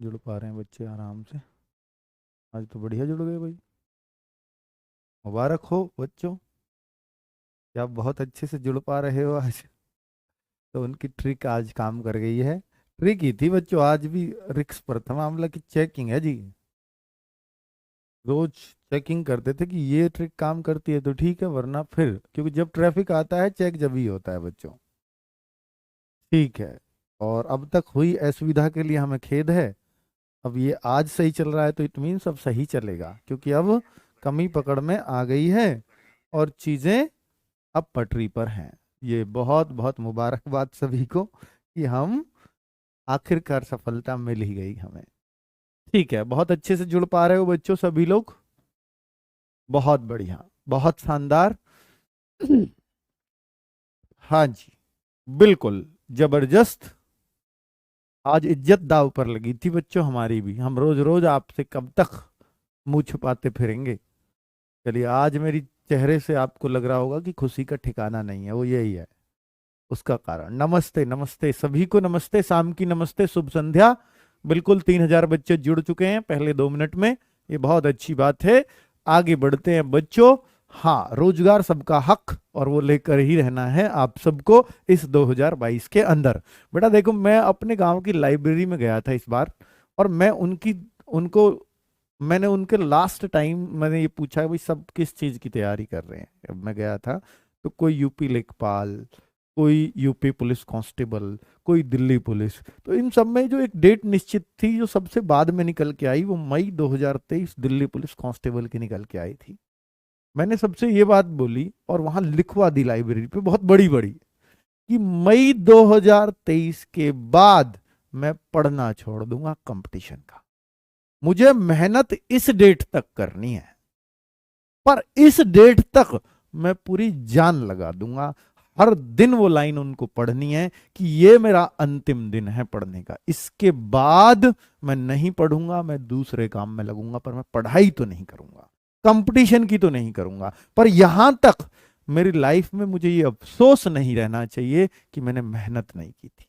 जुड़ पा रहे हैं बच्चे आराम से। आज तो बढ़िया जुड़ गए भाई। मुबारक हो बच्चों कि आप बहुत अच्छे से जुड़ पा रहे हो आज। तो उनकी ट्रिक आज काम कर गई है। ट्रिक ही थी बच्चों, आज भी रिक्स पर था मामला की चेकिंग है जी। रोज चेकिंग करते थे कि ये ट्रिक काम करती है तो ठीक है, वरना फिर क्योंकि जब ट्रैफिक आता है चेक जब ही होता है बच्चों। ठीक है। और अब तक हुई असुविधा के लिए हमें खेद है। अब ये आज सही चल रहा है तो इट मीन सब सही चलेगा, क्योंकि अब कमी पकड़ में आ गई है और चीजें अब पटरी पर हैं। ये बहुत बहुत मुबारकबाद सभी को कि हम आखिरकार सफलता मिल ही गई हमें। ठीक है, बहुत अच्छे से जुड़ पा रहे हो बच्चों सभी लोग। बहुत बढ़िया, बहुत शानदार। हाँ जी, बिल्कुल जबरदस्त। आज इज्जत दाव पर लगी थी बच्चों हमारी भी। हम रोज रोज आपसे कब तक मुंह छुपाते फिरेंगे। चलिए, आज मेरी चेहरे से आपको लग रहा होगा कि खुशी का ठिकाना नहीं है, वो यही है उसका कारण। नमस्ते नमस्ते सभी को, नमस्ते शाम की, नमस्ते शुभ संध्या। बिल्कुल 3,000 बच्चे जुड़ चुके हैं पहले 2 मिनट में, ये बहुत अच्छी बात है। आगे बढ़ते हैं बच्चों। हाँ, रोजगार सबका हक, और वो लेकर ही रहना है आप सबको इस 2022 के अंदर। बेटा देखो, मैं अपने गांव की लाइब्रेरी में गया था इस बार, और मैं उनकी उनको मैंने उनके लास्ट टाइम मैंने ये पूछा भाई सब किस चीज की तैयारी कर रहे हैं। अब मैं गया था तो कोई यूपी लेखपाल, कोई यूपी पुलिस कांस्टेबल, कोई दिल्ली पुलिस। तो इन सब में जो एक डेट निश्चित थी जो सबसे बाद में निकल के आई, वो मई 2023 दिल्ली पुलिस कांस्टेबल की निकल के आई थी। मैंने सबसे ये बात बोली और वहां लिखवा दी लाइब्रेरी पे बहुत बड़ी बड़ी कि मई 2023 के बाद मैं पढ़ना छोड़ दूंगा कंपटीशन का। मुझे मेहनत इस डेट तक करनी है, पर इस डेट तक मैं पूरी जान लगा दूंगा। हर दिन वो लाइन उनको पढ़नी है कि ये मेरा अंतिम दिन है पढ़ने का। इसके बाद मैं नहीं पढ़ूंगा, मैं दूसरे काम में लगूंगा, पर मैं पढ़ाई तो नहीं करूंगा, कंपटीशन की तो नहीं करूंगा। पर यहां तक मेरी लाइफ में मुझे ये अफसोस नहीं रहना चाहिए कि मैंने मेहनत नहीं की थी।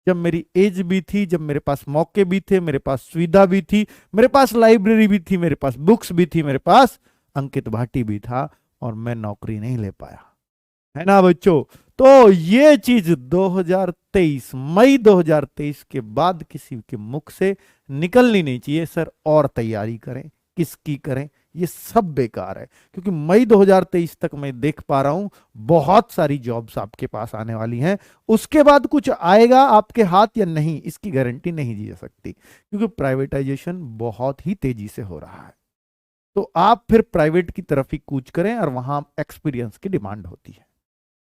जब मेरी एज भी थी, जब मेरे पास मौके भी थे, मेरे पास सुविधा भी थी, मेरे पास लाइब्रेरी भी थी, मेरे पास बुक्स भी थी, मेरे पास अंकित भाटी भी था, और मैं नौकरी नहीं ले पाया। है ना बच्चों? तो ये चीज 2023 मई 2023 के बाद किसी के मुख से निकलनी नहीं चाहिए। सर और तैयारी करें, किसकी करें, ये सब बेकार है। क्योंकि मई 2023 तक मैं देख पा रहा हूं बहुत सारी जॉब्स आपके पास आने वाली हैं। उसके बाद कुछ आएगा आपके हाथ या नहीं, इसकी गारंटी नहीं दी जा सकती, क्योंकि प्राइवेटाइजेशन बहुत ही तेजी से हो रहा है। तो आप फिर प्राइवेट की तरफ ही कूच करें, और वहां एक्सपीरियंस की डिमांड होती है।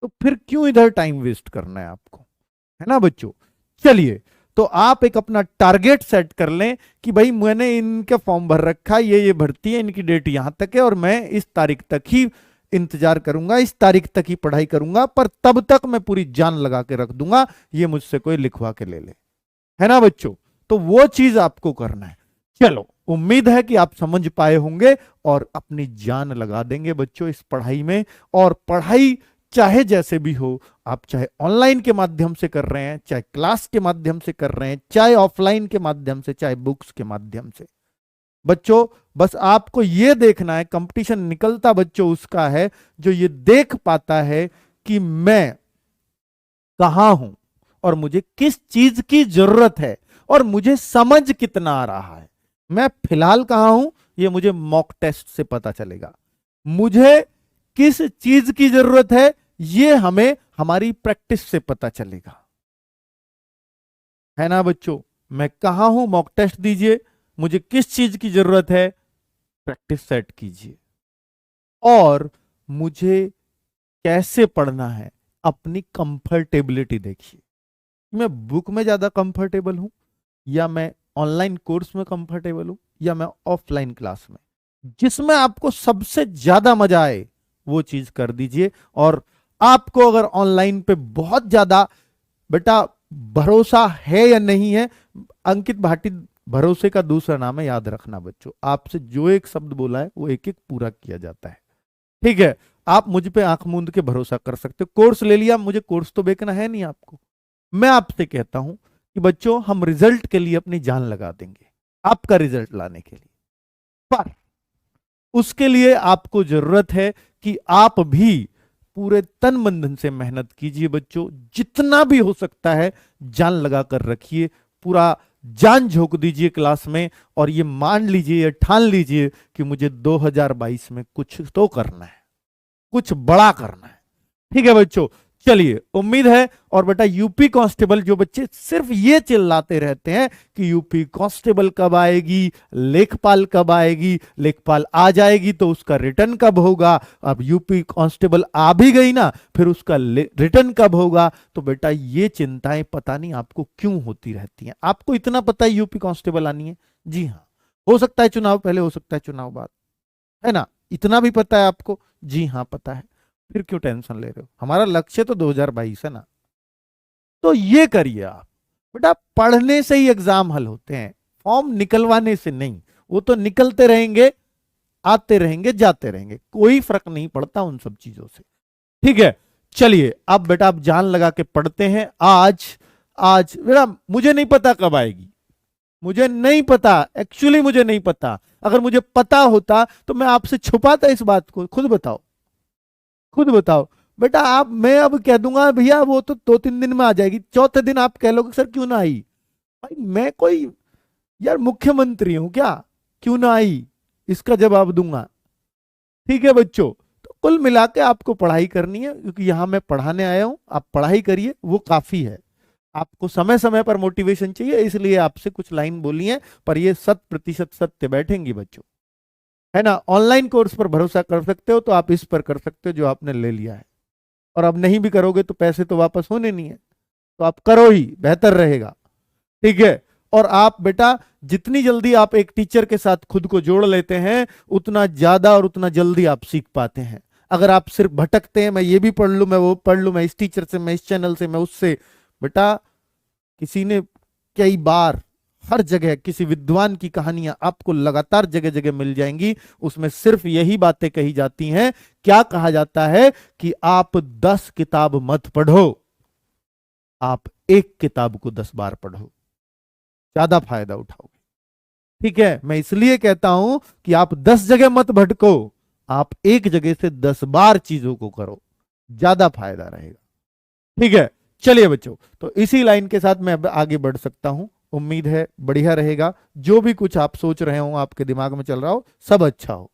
तो फिर क्यों इधर टाइम वेस्ट करना है आपको? है ना बच्चों? चलिए, तो आप एक अपना टारगेट सेट कर लें कि भाई मैंने इनके फॉर्म भर रखा है, ये भर्ती है, इनकी डेट यहां तक है, और मैं इस तारीख तक ही इंतजार करूंगा, इस तारीख तक ही पढ़ाई करूंगा, पर तब तक मैं पूरी जान लगा के रख दूंगा, ये मुझसे कोई लिखवा के ले ले। है ना बच्चों? तो वो चीज आपको करना है। चलो, उम्मीद है कि आप समझ पाए होंगे और अपनी जान लगा देंगे बच्चों इस पढ़ाई में। और पढ़ाई चाहे जैसे भी हो, आप चाहे ऑनलाइन के माध्यम से कर रहे हैं, चाहे क्लास के माध्यम से कर रहे हैं, चाहे ऑफलाइन के माध्यम से, चाहे बुक्स के माध्यम से, बच्चों बस आपको यह देखना है, कंपटीशन निकलता बच्चों उसका है जो ये देख पाता है कि मैं कहां हूं, और मुझे किस चीज की जरूरत है, और मुझे समझ कितना आ रहा है। मैं फिलहाल कहां हूं, ये मुझे मॉक टेस्ट से पता चलेगा। मुझे किस चीज की जरूरत है, ये हमें हमारी प्रैक्टिस से पता चलेगा। है ना बच्चों? मैं कहां हूं, मॉक टेस्ट दीजिए। मुझे किस चीज की जरूरत है, प्रैक्टिस सेट कीजिए। और मुझे कैसे पढ़ना है, अपनी कंफर्टेबिलिटी देखिए। मैं बुक में ज्यादा कंफर्टेबल हूं, या मैं ऑनलाइन कोर्स में कंफर्टेबल हूं, या मैं ऑफलाइन क्लास में। जिसमें आपको सबसे ज्यादा मजा आए वो चीज कर दीजिए। और आपको अगर ऑनलाइन पे बहुत ज्यादा बेटा भरोसा है या नहीं है, अंकित भाटी भरोसे का दूसरा नाम है, याद रखना बच्चों। आपसे जो एक शब्द बोला है वो एक एक पूरा किया जाता है। ठीक है? आप मुझ पे आंख मूंद के भरोसा कर सकते हो। कोर्स ले लिया, मुझे कोर्स तो बेचना है नहीं आपको। मैं आपसे कहता हूं कि बच्चों हम रिजल्ट के लिए अपनी जान लगा देंगे, आपका रिजल्ट लाने के लिए, पर उसके लिए आपको जरूरत है कि आप भी पूरे तन मन धन से मेहनत कीजिए बच्चों, जितना भी हो सकता है जान लगा कर रखिए, पूरा जान झोंक दीजिए क्लास में, और ये मान लीजिए, ये ठान लीजिए कि मुझे 2022 में कुछ तो करना है, कुछ बड़ा करना है। ठीक है बच्चों, चलिए उम्मीद है। और बेटा यूपी कांस्टेबल, जो बच्चे सिर्फ ये चिल्लाते रहते हैं कि यूपी कांस्टेबल कब आएगी, लेखपाल कब आएगी, लेखपाल आ जाएगी तो उसका रिटर्न कब होगा, अब यूपी कांस्टेबल आ भी गई ना, फिर उसका रिटर्न कब होगा, तो बेटा ये चिंताएं पता नहीं आपको क्यों होती रहती हैं। आपको इतना पता है यूपी कांस्टेबल आनी है, जी हाँ, हो सकता है चुनाव पहले, हो सकता है चुनाव बाद, है ना, इतना भी पता है आपको, जी हाँ पता है, फिर क्यों टेंशन ले रहे हो, हमारा लक्ष्य तो 2022 है ना। तो ये करिए आप बेटा, पढ़ने से ही एग्जाम हल होते हैं, फॉर्म निकलवाने से नहीं, वो तो निकलते रहेंगे, आते रहेंगे, जाते रहेंगे, कोई फर्क नहीं पड़ता उन सब चीजों से। ठीक है, चलिए अब बेटा आप जान लगा के पढ़ते हैं। आज आज बेटा मुझे नहीं पता कब आएगी, मुझे नहीं पता, एक्चुअली मुझे नहीं पता, अगर मुझे पता होता तो मैं आपसे छुपाता इस बात को, खुद बताओ, खुद बताओ बेटा। आप, मैं अब कह दूंगा भैया वो तो 2-3 दिन में आ जाएगी, चौथे दिन आप कह लोगे सर क्यों ना आई, भाई मैं कोई यार मुख्यमंत्री हूं क्या, क्यों ना आई, इसका जवाब दूंगा। ठीक है बच्चों, तो कुल मिला के आपको पढ़ाई करनी है, क्योंकि यहां मैं पढ़ाने आया हूं, आप पढ़ाई करिए, वो काफी है। आपको समय समय पर मोटिवेशन चाहिए, इसलिए आपसे कुछ लाइन बोली है, पर ये 100% सत्य बैठेंगी बच्चों, है ना। ऑनलाइन कोर्स पर भरोसा कर सकते हो तो आप इस पर कर सकते हो जो आपने ले लिया है, और अब नहीं भी करोगे तो पैसे तो वापस होने नहीं है, तो आप करो ही, बेहतर रहेगा। ठीक है, और आप बेटा जितनी जल्दी आप एक टीचर के साथ खुद को जोड़ लेते हैं, उतना ज्यादा और उतना जल्दी आप सीख पाते हैं। अगर आप सिर्फ भटकते हैं, मैं ये भी पढ़ लूं, मैं वो पढ़ लूं, मैं इस टीचर से, मैं इस चैनल से, मैं उससे, बेटा किसी ने कई बार, हर जगह किसी विद्वान की कहानियां आपको लगातार जगह जगह मिल जाएंगी, उसमें सिर्फ यही बातें कही जाती हैं, क्या कहा जाता है कि आप 10 किताब मत पढ़ो, आप एक किताब को 10 बार पढ़ो, ज्यादा फायदा उठाओगे। ठीक है, मैं इसलिए कहता हूं कि आप 10 जगह मत भटको, आप एक जगह से 10 बार चीजों को करो, ज्यादा फायदा रहेगा। ठीक है, चलिए बच्चों, तो इसी लाइन के साथ मैं अब आगे बढ़ सकता हूं, उम्मीद है बढ़िया रहेगा, जो भी कुछ आप सोच रहे हो, आपके दिमाग में चल रहा हो, सब अच्छा हो,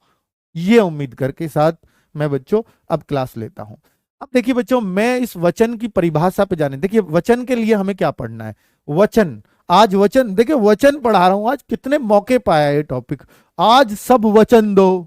ये उम्मीद करके साथ मैं बच्चों अब क्लास लेता हूं। अब देखिए बच्चों, मैं इस वचन की परिभाषा पे जाने, देखिए वचन के लिए हमें क्या पढ़ना है, वचन, आज वचन, देखिए वचन पढ़ा रहा हूं, आज कितने मौके पाया ये टॉपिक, आज सब वचन दो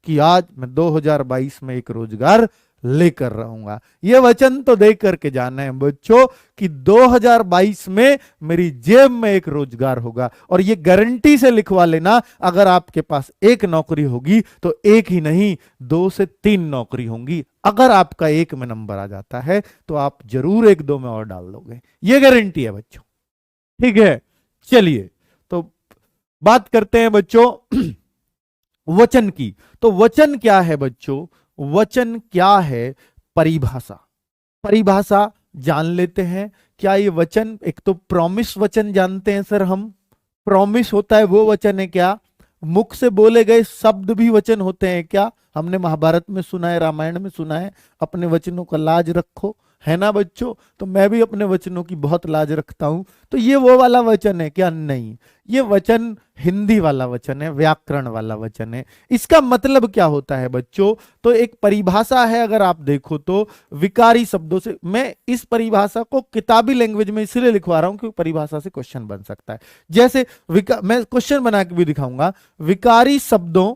कि आज मैं 2022 में एक रोजगार लेकर रहूंगा, ये वचन तो दे करके जाना है बच्चों कि 2022 में मेरी जेब में एक रोजगार होगा, और ये गारंटी से लिखवा लेना, अगर आपके पास एक नौकरी होगी तो एक ही नहीं, 2 से 3 नौकरी होंगी, अगर आपका एक में नंबर आ जाता है तो आप जरूर 1-2 में और डाल दोगे, ये गारंटी है बच्चों। ठीक है, चलिए तो बात करते हैं बच्चों वचन की। तो वचन क्या है बच्चों, वचन क्या है, परिभाषा, परिभाषा जान लेते हैं। क्या ये वचन, एक तो प्रॉमिस वचन जानते हैं सर हम, प्रॉमिस होता है वो वचन है क्या, मुख से बोले गए शब्द भी वचन होते हैं क्या, हमने महाभारत में सुना है, रामायण में सुना है, अपने वचनों का लाज रखो, है ना बच्चों, तो मैं भी अपने वचनों की बहुत लाज रखता हूं, तो ये वो वाला वचन है क्या, नहीं, ये वचन हिंदी वाला वचन है, व्याकरण वाला वचन है। इसका मतलब क्या होता है बच्चों, तो एक परिभाषा है, अगर आप देखो तो विकारी शब्दों से, मैं इस परिभाषा को किताबी लैंग्वेज में इसलिए लिखवा रहा हूं क्योंकि परिभाषा से क्वेश्चन बन सकता है, जैसे मैं क्वेश्चन बना के भी दिखाऊंगा, विकारी शब्दों,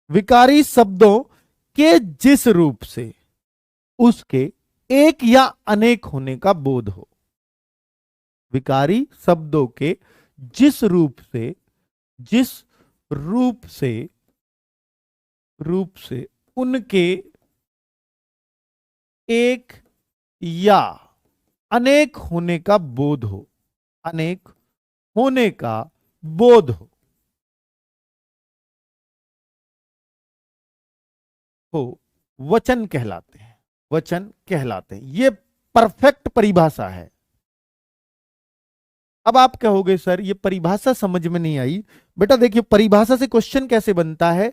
विकारी शब्दों के जिस रूप से उसके एक या अनेक होने का बोध हो, विकारी शब्दों के जिस रूप से, जिस रूप से, रूप से उनके एक या अनेक होने का बोध हो, अनेक होने का बोध हो, वचन कहलाते हैं, वचन कहलाते हैं, ये परफेक्ट परिभाषा है, अब आप कहोगे सर ये परिभाषा समझ में नहीं आई। बेटा देखिए परिभाषा से क्वेश्चन कैसे बनता है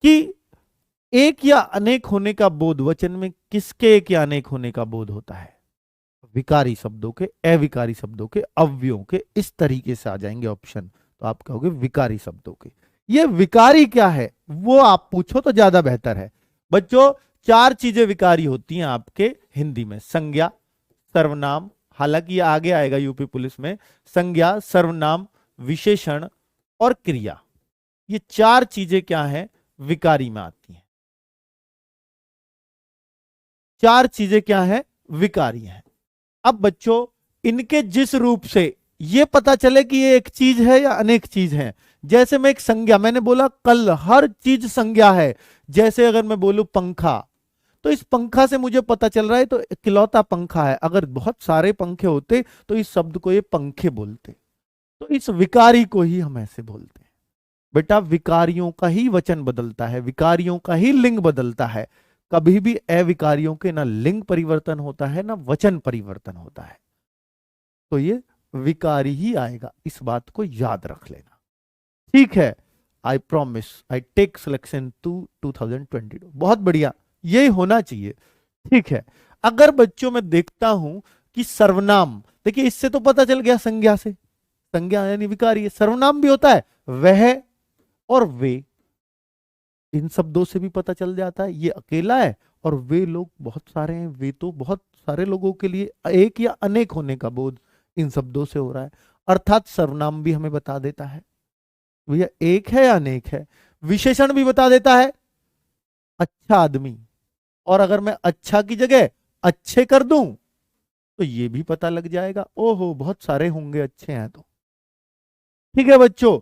कि एक या अनेक होने का बोध वचन में किसके एक या अनेक होने का बोध होता है? विकारी शब्दों के, अविकारी शब्दों के, अव्ययों के, इस तरीके से आ जाएंगे ऑप्शन। तो आप कहोगे विकारी शब्दों के। ये विकारी क्या है वो आप पूछो तो ज्यादा बेहतर है। बच्चों 4 चीजें विकारी होती हैं आपके हिंदी में। संज्ञा, सर्वनाम, हालांकि ये आगे आएगा यूपी पुलिस में, संज्ञा, सर्वनाम, विशेषण और क्रिया। ये 4 चीजें क्या हैं? विकारी में आती हैं। 4 चीजें क्या है? विकारी हैं। अब बच्चों इनके जिस रूप से ये पता चले कि ये एक चीज है या अनेक चीज है, जैसे मैं एक संज्ञा, मैंने बोला कल हर चीज संज्ञा है। जैसे अगर मैं बोलूं पंखा, तो इस पंखा से मुझे पता चल रहा है तो इकलौता पंखा है। अगर बहुत सारे पंखे होते तो इस शब्द को ये पंखे बोलते। तो इस विकारी को ही हम ऐसे बोलते हैं। बेटा विकारियों का ही वचन बदलता है, विकारियों का ही लिंग बदलता है। कभी भी अविकारियों के ना लिंग परिवर्तन होता है ना वचन परिवर्तन होता है। तो ये विकारी ही आएगा, इस बात को याद रख लेना। ठीक है, I promise I take selection 2022। बहुत बढ़िया, यही होना चाहिए। ठीक है, अगर बच्चों में देखता हूं कि सर्वनाम, देखिए इससे तो पता चल गया संज्ञा से, संज्ञा यानी विकारी है। सर्वनाम भी होता है, वह और वे, इन शब्दों से भी पता चल जाता है ये अकेला है और वे लोग बहुत सारे हैं। वे तो बहुत सारे लोगों के लिए एक या अनेक होने का बोध इन शब्दों से हो रहा है। अर्थात सर्वनाम भी हमें बता देता है भैया एक है या अनेक है। विशेषण भी बता देता है, अच्छा आदमी, और अगर मैं अच्छा की जगह अच्छे कर दूं तो ये भी पता लग जाएगा, ओहो बहुत सारे होंगे अच्छे हैं तो। ठीक है बच्चों,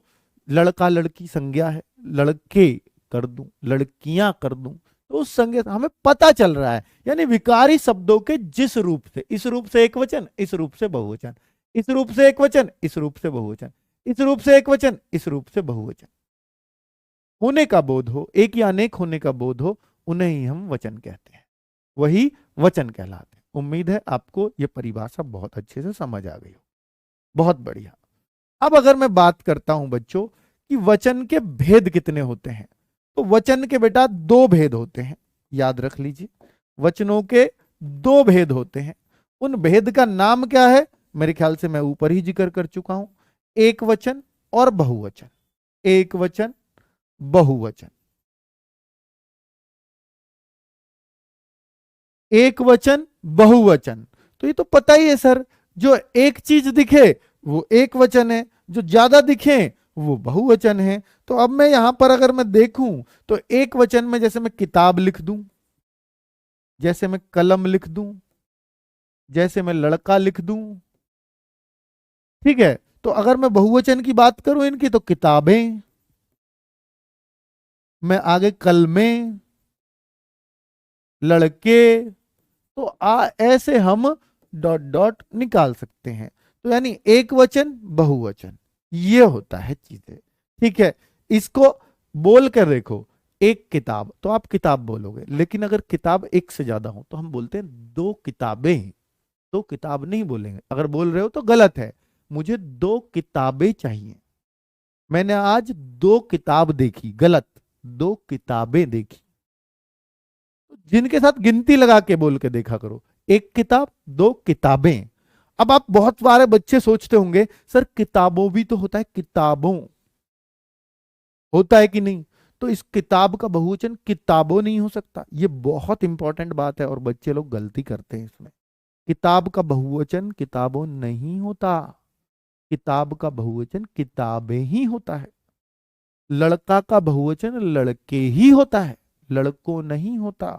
लड़का लड़की संज्ञा है, लड़के कर दूं, लड़कियां कर दूं, तो उस संज्ञा से हमें पता चल रहा है। यानी विकारी शब्दों के जिस रूप से, इस रूप से एक वचन, इस रूप से बहुवचन, इस रूप से एक वचन, इस रूप से बहुवचन, इस रूप से एक वचन, इस रूप से बहुवचन होने का बोध हो, एक या अनेक होने का बोध हो, उन्हें ही हम वचन कहते हैं, वही वचन कहलाते हैं। उम्मीद है आपको यह परिभाषा बहुत अच्छे से समझ आ गई हो। बहुत बढ़िया। अब अगर मैं बात करता हूं बच्चों कि वचन के भेद कितने होते हैं, तो वचन के बेटा 2 भेद होते हैं, याद रख लीजिए। वचनों के 2 भेद होते हैं। उन भेद का नाम क्या है? मेरे ख्याल से मैं ऊपर ही जिक्र कर चुका हूं, एक वचन और बहुवचन। एक वचन, बहुवचन। एक वचन, बहुवचन, तो ये तो पता ही है सर, जो एक चीज दिखे वो एक वचन है, जो ज्यादा दिखे वो बहुवचन है। तो अब मैं यहां पर अगर मैं देखूं तो एक वचन में जैसे मैं किताब लिख दूं, जैसे मैं कलम लिख दूं, जैसे मैं लड़का लिख दूं। ठीक है, तो अगर मैं बहुवचन की बात करूं इनकी तो किताबें, मैं आगे कलमें, लड़के, तो ऐसे हम डॉट डॉट निकाल सकते हैं। तो यानी एक वचन, बहुवचन, ये होता है चीजें। ठीक है, इसको बोल कर देखो, एक किताब तो आप किताब बोलोगे, लेकिन अगर किताब एक से ज्यादा हो तो हम बोलते हैं 2 किताबें। 2 किताब नहीं बोलेंगे, अगर बोल रहे हो तो गलत है। मुझे 2 किताबें चाहिए, मैंने आज 2 किताब देखी, गलत, 2 किताबें देखी। जिनके साथ गिनती लगा के बोल के देखा करो, एक किताब, 2 किताबें। अब आप बहुत सारे बच्चे सोचते होंगे सर किताबों भी तो होता है, किताबों होता है कि नहीं? तो इस किताब का बहुवचन किताबों नहीं हो सकता। ये बहुत इंपॉर्टेंट बात है और बच्चे लोग गलती करते हैं इसमें। किताब का बहुवचन किताबों नहीं होता, किताब का बहुवचन किताबें ही होता है। लड़का का बहुवचन लड़के ही होता है, लड़कों नहीं होता।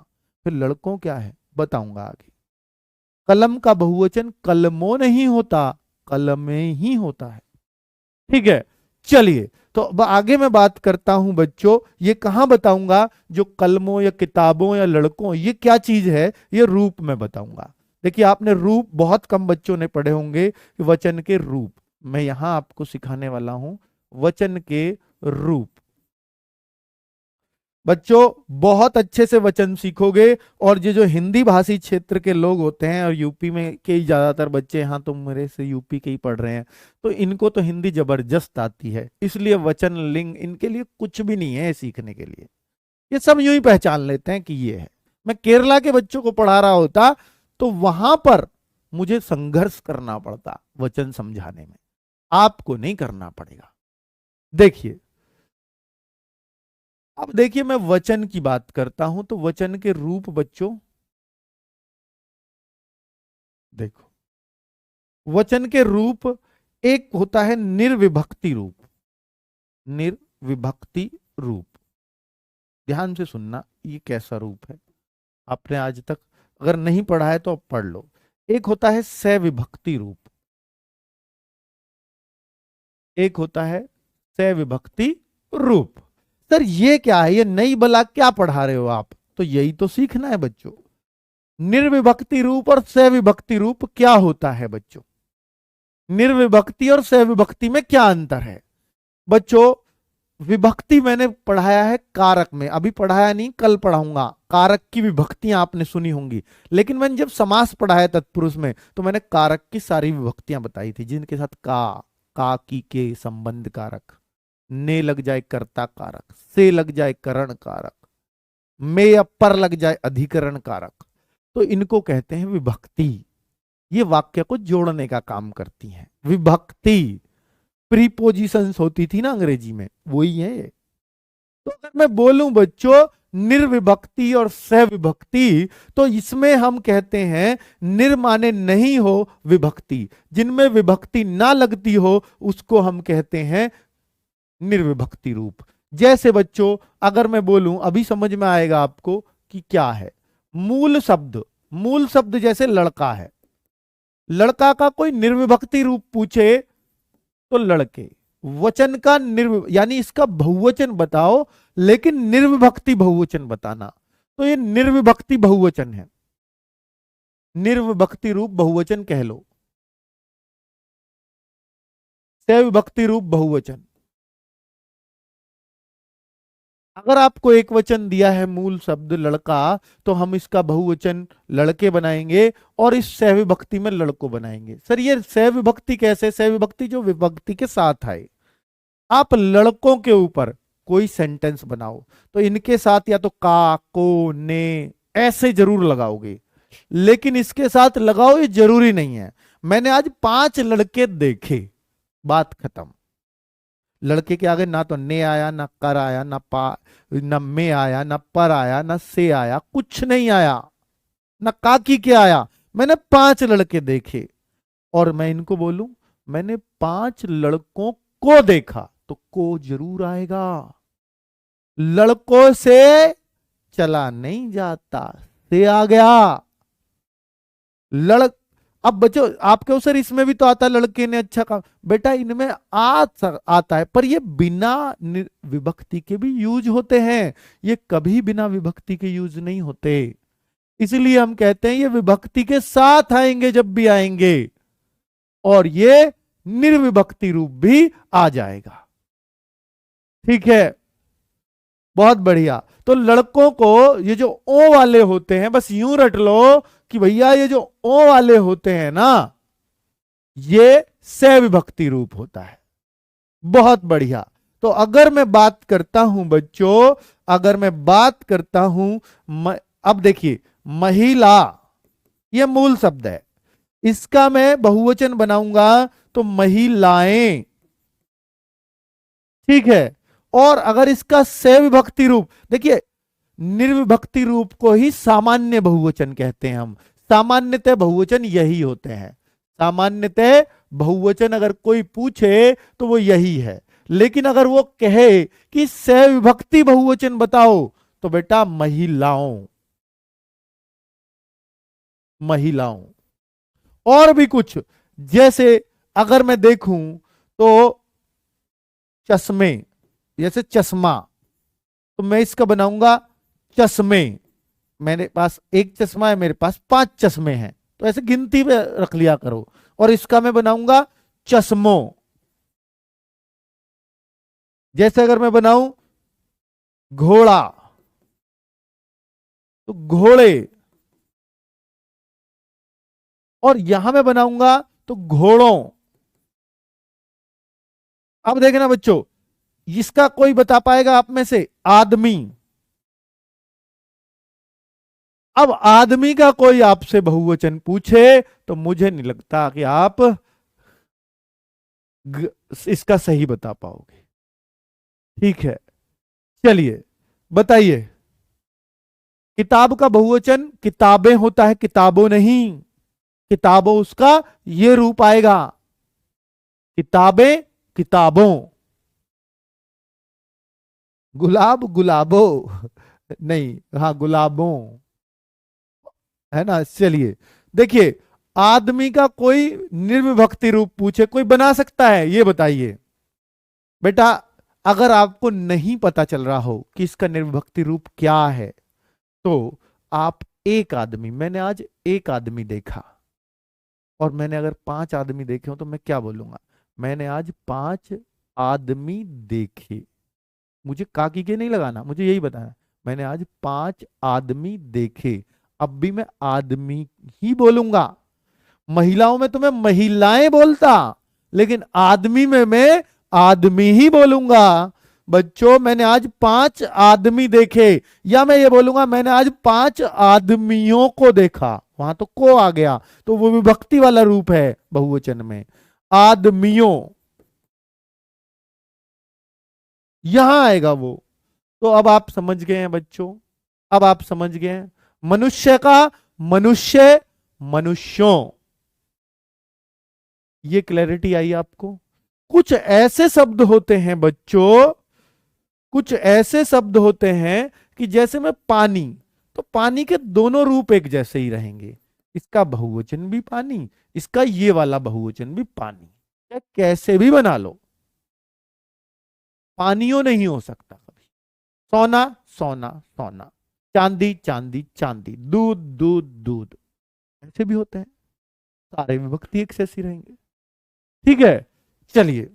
फिर लड़कों क्या है बताऊंगा आगे। कलम का बहुवचन कलमों नहीं होता, कलमें ही होता है। ठीक है, चलिए तो अब आगे मैं बात करता हूं बच्चों, ये कहां बताऊंगा, जो कलमों या किताबों या लड़कों, ये क्या चीज है, ये रूप में बताऊंगा। देखिए आपने रूप बहुत कम बच्चों ने पढ़े होंगे, वचन के रूप। मैं यहां आपको सिखाने वाला हूं वचन के रूप। बच्चों बहुत अच्छे से वचन सीखोगे। और ये जो हिंदी भाषी क्षेत्र के लोग होते हैं, और यूपी में के ही ज्यादातर बच्चे, यहाँ तो मेरे से यूपी के ही पढ़ रहे हैं, तो इनको तो हिंदी जबरदस्त आती है, इसलिए वचन लिंग इनके लिए कुछ भी नहीं है सीखने के लिए। ये सब यूं ही पहचान लेते हैं कि ये है। मैं केरला के बच्चों को पढ़ा रहा होता तो वहां पर मुझे संघर्ष करना पड़ता वचन समझाने में, आपको नहीं करना पड़ेगा। देखिए, अब देखिए, मैं वचन की बात करता हूं तो वचन के रूप बच्चों देखो, वचन के रूप एक होता है निर्विभक्ति रूप। निर्विभक्ति रूप, ध्यान से सुनना, ये कैसा रूप है, आपने आज तक अगर नहीं पढ़ा है तो अब पढ़ लो। एक होता है सविभक्ति रूप, एक होता है सविभक्ति रूप। सर ये क्या है, ये नई बला क्या पढ़ा रहे हो आप? तो यही तो सीखना है बच्चों। निर्विभक्ति रूप और सविभक्ति रूप क्या होता है बच्चों? निर्विभक्ति और सविभक्ति में क्या अंतर है बच्चों? विभक्ति मैंने पढ़ाया है कारक में, अभी पढ़ाया नहीं, कल पढ़ाऊंगा। कारक की विभक्तियां आपने सुनी होंगी, लेकिन मैंने जब समास पढ़ाया तत्पुरुष में तो मैंने कारक की सारी विभक्तियां बताई थी, जिनके साथ का की के संबंध कारक, ने लग जाए कर्ता कारक, से लग जाए करण कारक, में या पर लग जाए अधिकरण कारक, तो इनको कहते हैं विभक्ति। ये वाक्य को जोड़ने का काम करती हैं विभक्ति। प्रीपोजिशंस होती थी ना अंग्रेजी में, वही है। तो अगर मैं बोलूं बच्चों निर्विभक्ति और सविभक्ति, तो इसमें हम कहते हैं निर माने नहीं हो विभक्ति, जिनमें विभक्ति ना लगती हो उसको हम कहते हैं निर्विभक्ति रूप। जैसे बच्चों अगर मैं बोलूं, अभी समझ में आएगा आपको कि क्या है मूल शब्द। मूल शब्द जैसे लड़का है, लड़का का कोई निर्विभक्ति रूप पूछे तो लड़के। वचन का यानी इसका बहुवचन बताओ, लेकिन निर्विभक्ति बहुवचन बताना, तो ये निर्विभक्ति बहुवचन है, निर्विभक्ति रूप बहुवचन कह लो, सविभक्ति रूप बहुवचन। अगर आपको एक वचन दिया है मूल शब्द लड़का, तो हम इसका बहुवचन लड़के बनाएंगे और इस सविभक्ति में लड़को बनाएंगे। सर ये सविभक्ति कैसे? सविभक्ति जो विभक्ति के साथ आए। आप लड़कों के ऊपर कोई सेंटेंस बनाओ तो इनके साथ या तो का, को, ने ऐसे जरूर लगाओगे, लेकिन इसके साथ लगाओ ये जरूरी नहीं है। मैंने आज 5 लड़के देखे, बात खत्म। लड़के के आगे ना तो ने आया, ना कर आया, ना पा, ना में आया, ना पर आया, ना से आया, कुछ नहीं आया, ना काकी के आया। मैंने 5 लड़के देखे और मैं इनको बोलूं मैंने 5 लड़कों को देखा, तो को जरूर आएगा। लड़कों से चला नहीं जाता, से आ गया। अब बच्चों आप कहो सर इसमें भी तो आता है लड़के ने अच्छा काम, बेटा इनमें आता है, पर ये बिना विभक्ति के भी यूज होते हैं, ये कभी बिना विभक्ति के यूज नहीं होते। इसलिए हम कहते हैं ये विभक्ति के साथ आएंगे जब भी आएंगे, और ये निर्विभक्ति रूप भी आ जाएगा। ठीक है, बहुत बढ़िया। तो लड़कों को ये जो ओ वाले होते हैं, बस यूं रट लो कि भैया ये जो ओ वाले होते हैं ना, ये सविभक्ति रूप होता है। बहुत बढ़िया। तो अगर मैं बात करता हूं बच्चों, अगर मैं बात करता हूं अब देखिए महिला, ये मूल शब्द है, इसका मैं बहुवचन बनाऊंगा तो महिलाएं। ठीक है, और अगर इसका सविभक्ति रूप, देखिए निर्विभक्ति रूप को ही सामान्य बहुवचन कहते हैं हम। सामान्यतः बहुवचन यही होते हैं, सामान्यतः बहुवचन अगर कोई पूछे तो वो यही है। लेकिन अगर वो कहे कि सविभक्ति बहुवचन बताओ, तो बेटा महिलाओं, महिलाओं। और भी कुछ, जैसे अगर मैं देखूं तो चश्मे, जैसे चश्मा, तो मैं इसका बनाऊंगा चश्मे। मेरे पास एक चश्मा है, मेरे पास 5 चश्मे हैं, तो ऐसे गिनती में रख लिया करो। और इसका मैं बनाऊंगा चश्मों। जैसे अगर मैं बनाऊं घोड़ा, तो घोड़े, और यहां मैं बनाऊंगा तो घोड़ों। अब देखना बच्चों, इसका कोई बता पाएगा आप में से? आदमी। अब आदमी का कोई आपसे बहुवचन पूछे तो मुझे नहीं लगता कि आप इसका सही बता पाओगे। ठीक है, चलिए बताइए। किताब का बहुवचन किताबें होता है, किताबों नहीं। किताबों उसका ये रूप आएगा, किताबें किताबों। गुलाब गुलाबों नहीं, हाँ गुलाबों, है ना। चलिए देखिए, आदमी का कोई निर्विभक्ति रूप पूछे, कोई बना सकता है? ये बताइए बेटा। अगर आपको नहीं पता चल रहा हो कि इसका निर्विभक्ति रूप क्या है, तो आप एक आदमी, मैंने आज एक आदमी देखा, और मैंने अगर 5 आदमी देखे हो तो मैं क्या बोलूंगा? मैंने आज 5 आदमी देखे। मुझे काकी के नहीं लगाना, मुझे यही बताना, मैंने आज 5 आदमी देखे। अब भी मैं आदमी ही बोलूंगा। महिलाओं में तो मैं महिलाएं बोलता, लेकिन आदमी में मैं आदमी ही बोलूंगा। बच्चों, मैंने आज 5 आदमी देखे, या मैं ये बोलूंगा मैंने आज 5 आदमियों को देखा। वहां तो को आ गया, तो वो विभक्ति वाला रूप है बहुवचन में, आदमियों, यहां आएगा वो। तो अब आप समझ गए हैं बच्चों, अब आप समझ गए हैं। मनुष्य का मनुष्य, मनुष्यों, ये क्लैरिटी आई आपको? कुछ ऐसे शब्द होते हैं बच्चों, कुछ ऐसे शब्द होते हैं कि जैसे में पानी, तो पानी के दोनों रूप एक जैसे ही रहेंगे। इसका बहुवचन भी पानी, इसका ये वाला बहुवचन भी पानी, या कैसे भी बना लो, पानियों नहीं हो सकता कभी। सोना सोना सोना, चांदी चांदी चांदी, दूध दूध दूध, ऐसे भी होते हैं। सारे विभक्ति एक जैसी रहेंगे। ठीक है, चलिए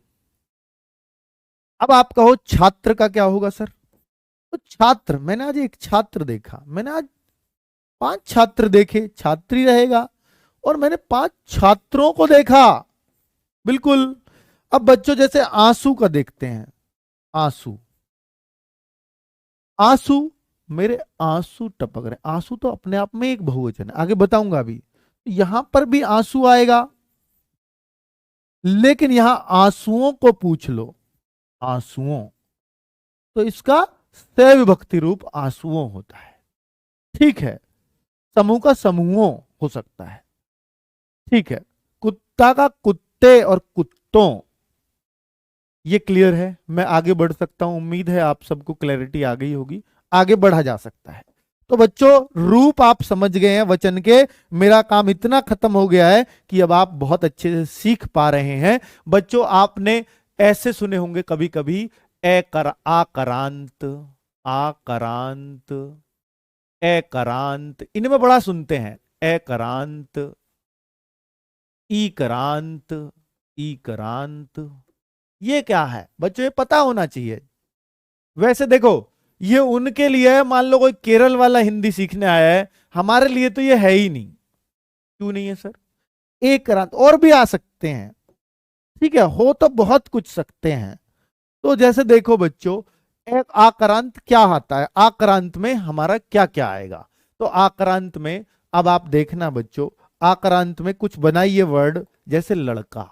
अब आप कहो छात्र का क्या होगा सर? तो छात्र, मैंने आज एक छात्र देखा, मैंने आज 5 छात्र देखे, छात्री रहेगा। और मैंने 5 छात्रों को देखा, बिल्कुल। अब बच्चों जैसे आंसू का देखते हैं, आंसू, आंसू, मेरे आंसू टपक रहे, आंसू तो अपने आप में एक बहुवचन है, आगे बताऊंगा अभी। यहां पर भी आंसू आएगा, लेकिन यहां आंसुओं को पूछ लो, आंसुओं, तो इसका सह विभक्ति रूप आंसुओं होता है। ठीक है, समूह का समूहों हो सकता है। ठीक है, कुत्ता का कुत्ते और कुत्तों, ये क्लियर है। मैं आगे बढ़ सकता हूं, उम्मीद है आप सबको क्लैरिटी आ गई होगी, आगे बढ़ा जा सकता है। तो बच्चों, रूप आप समझ गए हैं वचन के। मेरा काम इतना खत्म हो गया है कि अब आप बहुत अच्छे से सीख पा रहे हैं। बच्चों, आपने ऐसे सुने होंगे कभी कभी, आकरांत, आकरांत, एकरांत, इनमें बड़ा सुनते हैं, एकरांत, ईकरांत, ईकरांत। ये क्या है बच्चों? ये पता होना चाहिए। वैसे देखो, ये उनके लिए है, मान लो कोई केरल वाला हिंदी सीखने आया है, हमारे लिए तो ये है ही नहीं। क्यों नहीं है सर? एक रात और भी आ सकते हैं, ठीक है, हो तो बहुत कुछ सकते हैं। तो जैसे देखो बच्चों, एक आक्रांत क्या आता है, आक्रांत में हमारा क्या क्या आएगा? तो आक्रांत में अब आप देखना बच्चों, आक्रांत में कुछ बनाइए वर्ड, जैसे लड़का,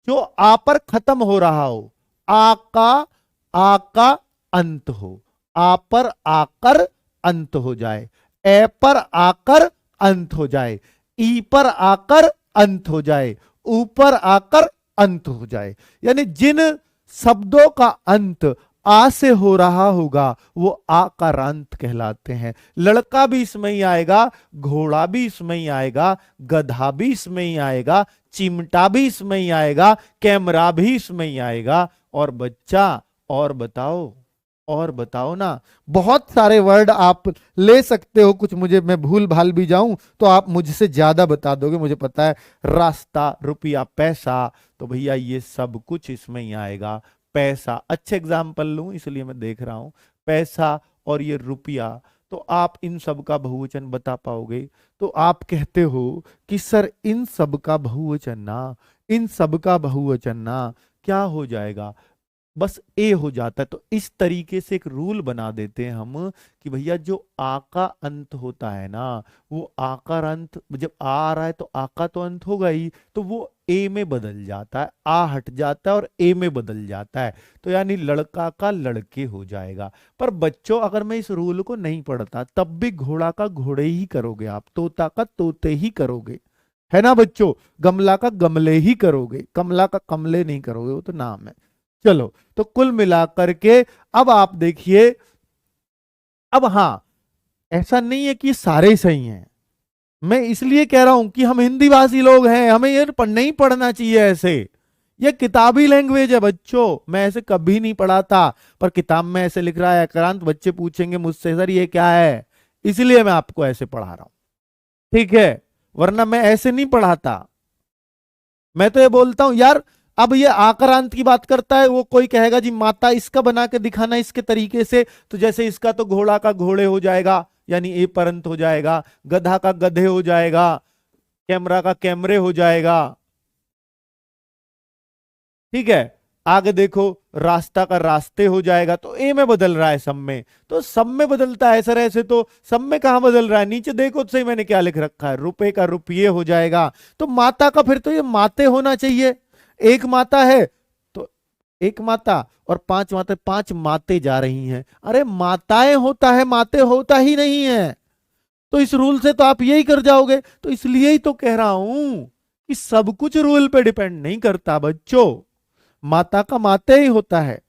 जो आ पर खत्म हो रहा हो, आ का अंत हो, आ पर आकर अंत हो जाए, ए पर आकर अंत हो जाए, ई पर आकर अंत हो जाए, ऊपर आकर अंत हो जाए। यानी जिन शब्दों का अंत आ से हो रहा होगा वो आकारांत कहलाते हैं। लड़का भी इसमें ही आएगा, घोड़ा भी इसमें ही आएगा, गधा भी इसमें ही आएगा, चिमटा भी इसमें ही आएगा, कैमरा भी इसमें ही आएगा। और बच्चा, और बताओ, और बताओ ना, बहुत सारे वर्ड आप ले सकते हो। कुछ मुझे, मैं भूल भाल भी जाऊं तो आप मुझसे ज्यादा बता दोगे, मुझे पता है। रास्ता, रुपया, पैसा, तो भैया ये सब कुछ इसमें ही आएगा। पैसा, अच्छे एग्जाम्पल लूं इसलिए मैं देख रहा हूं, पैसा और ये रुपया, तो आप इन सब का बहुवचन बता पाओगे? तो आप कहते हो कि सर इन सब का बहुवचन ना, इन सब का बहुवचन ना क्या हो जाएगा, बस ए हो जाता है। तो इस तरीके से एक रूल बना देते हैं हम कि भैया जो आ का अंत होता है ना, वो आ का अंत जब आ रहा है तो आ का तो अंत होगा ही, तो वो ए में बदल जाता है, आ हट जाता है और ए में बदल जाता है। तो यानी लड़का का लड़के हो जाएगा। पर बच्चों अगर मैं इस रूल को नहीं पढ़ता तब भी घोड़ा का घोड़े ही करोगे आप, तोता का तोते ही करोगे, है ना बच्चों? गमला का गमले ही करोगे, कमला का कमले नहीं करोगे, वो तो नाम है। चलो, तो कुल मिलाकर के अब आप देखिए, अब हाँ, ऐसा नहीं है कि सारे सही हैं। मैं इसलिए कह रहा हूं कि हम हिंदी भाषी लोग हैं, हमें ये नहीं पढ़ना चाहिए ऐसे। ये किताबी लैंग्वेज है बच्चों, मैं ऐसे कभी नहीं पढ़ाता, पर किताब में ऐसे लिख रहा है आक्रांत, बच्चे पूछेंगे मुझसे सर ये क्या है, इसलिए मैं आपको ऐसे पढ़ा रहा हूं, ठीक है? वरना मैं ऐसे नहीं पढ़ाता। मैं तो ये बोलता हूं यार, अब ये आक्रांत की बात करता है, वो कोई कहेगा जी माता इसका बना के दिखाना इसके तरीके से, तो जैसे इसका तो घोड़ा का घोड़े हो जाएगा, यानी ए परंत हो जाएगा, गधा का गधे हो जाएगा, कैमरा का कैमरे हो जाएगा, ठीक है? आगे देखो, रास्ता का रास्ते हो जाएगा, तो ए में बदल रहा है, सब में, तो सब में बदलता है सर ऐसे, तो सब में कहां बदल रहा है? नीचे देखो तो सही मैंने क्या लिख रखा है, रुपए का रुपये हो जाएगा। तो माता का फिर तो ये माते होना चाहिए, एक माता है तो एक माता और पांच माता, पांच माते जा रही हैं, अरे माताएं होता है, माते होता ही नहीं है। तो इस रूल से तो आप यही कर जाओगे। तो इसलिए ही तो कह रहा हूं कि सब कुछ रूल पे डिपेंड नहीं करता बच्चों, माता का माते ही होता है,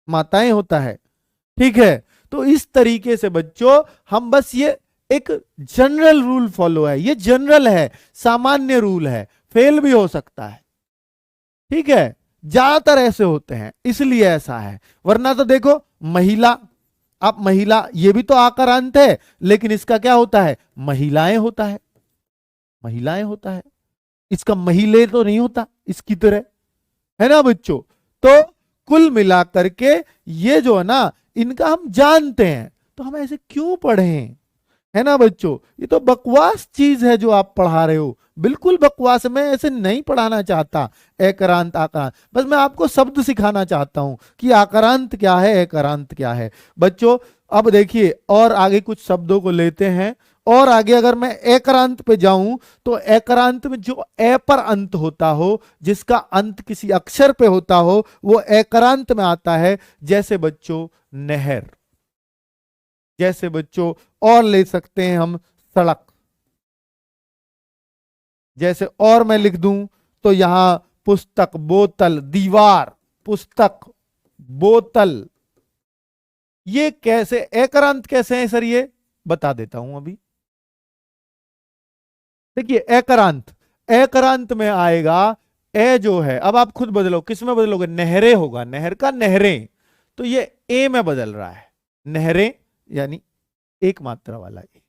माताएं होता है, ठीक है? तो इस तरीके से बच्चों हम बस ये एक जनरल रूल फॉलो है, ये जनरल है, सामान्य रूल है, फेल भी हो सकता है, ठीक है? ज्यादातर ऐसे होते हैं इसलिए ऐसा है, वरना तो देखो महिला, अब महिला ये भी तो आकारांत है, लेकिन इसका क्या होता है, महिलाएं होता है, महिलाएं होता है, इसका महिले तो नहीं होता इसकी तरह, है ना बच्चों? तो कुल मिलाकर के ये जो है ना, इनका हम जानते हैं, तो हम ऐसे क्यों पढ़ें, है ना बच्चों? ये तो बकवास चीज है जो आप पढ़ा रहे हो, बिल्कुल बकवास, मैं ऐसे नहीं पढ़ाना चाहता। एकरांत आक्रांत, बस मैं आपको शब्द सिखाना चाहता हूं कि आक्रांत क्या है, एकरांत क्या है बच्चों। अब देखिए और आगे कुछ शब्दों को लेते हैं, और आगे अगर मैं एकरांत पे जाऊं, तो एकरांत में जो ए पर अंत होता हो, जिसका अंत किसी अक्षर पे होता हो, वो एकरांत में आता है। जैसे बच्चों नहर, जैसे बच्चों और ले सकते हैं हम सड़क, जैसे और मैं लिख दूं तो यहां पुस्तक, बोतल, दीवार, पुस्तक, बोतल, ये कैसे एकरांत कैसे है सर, ये बता देता हूं अभी। देखिए एकरांत, एकरांत में आएगा ए जो है, अब आप खुद बदलो, किस में बदलोगे, नहरे होगा, नहर का नहरें, तो ये ए में बदल रहा है, नहरें यानी एक मात्रा वाला ए,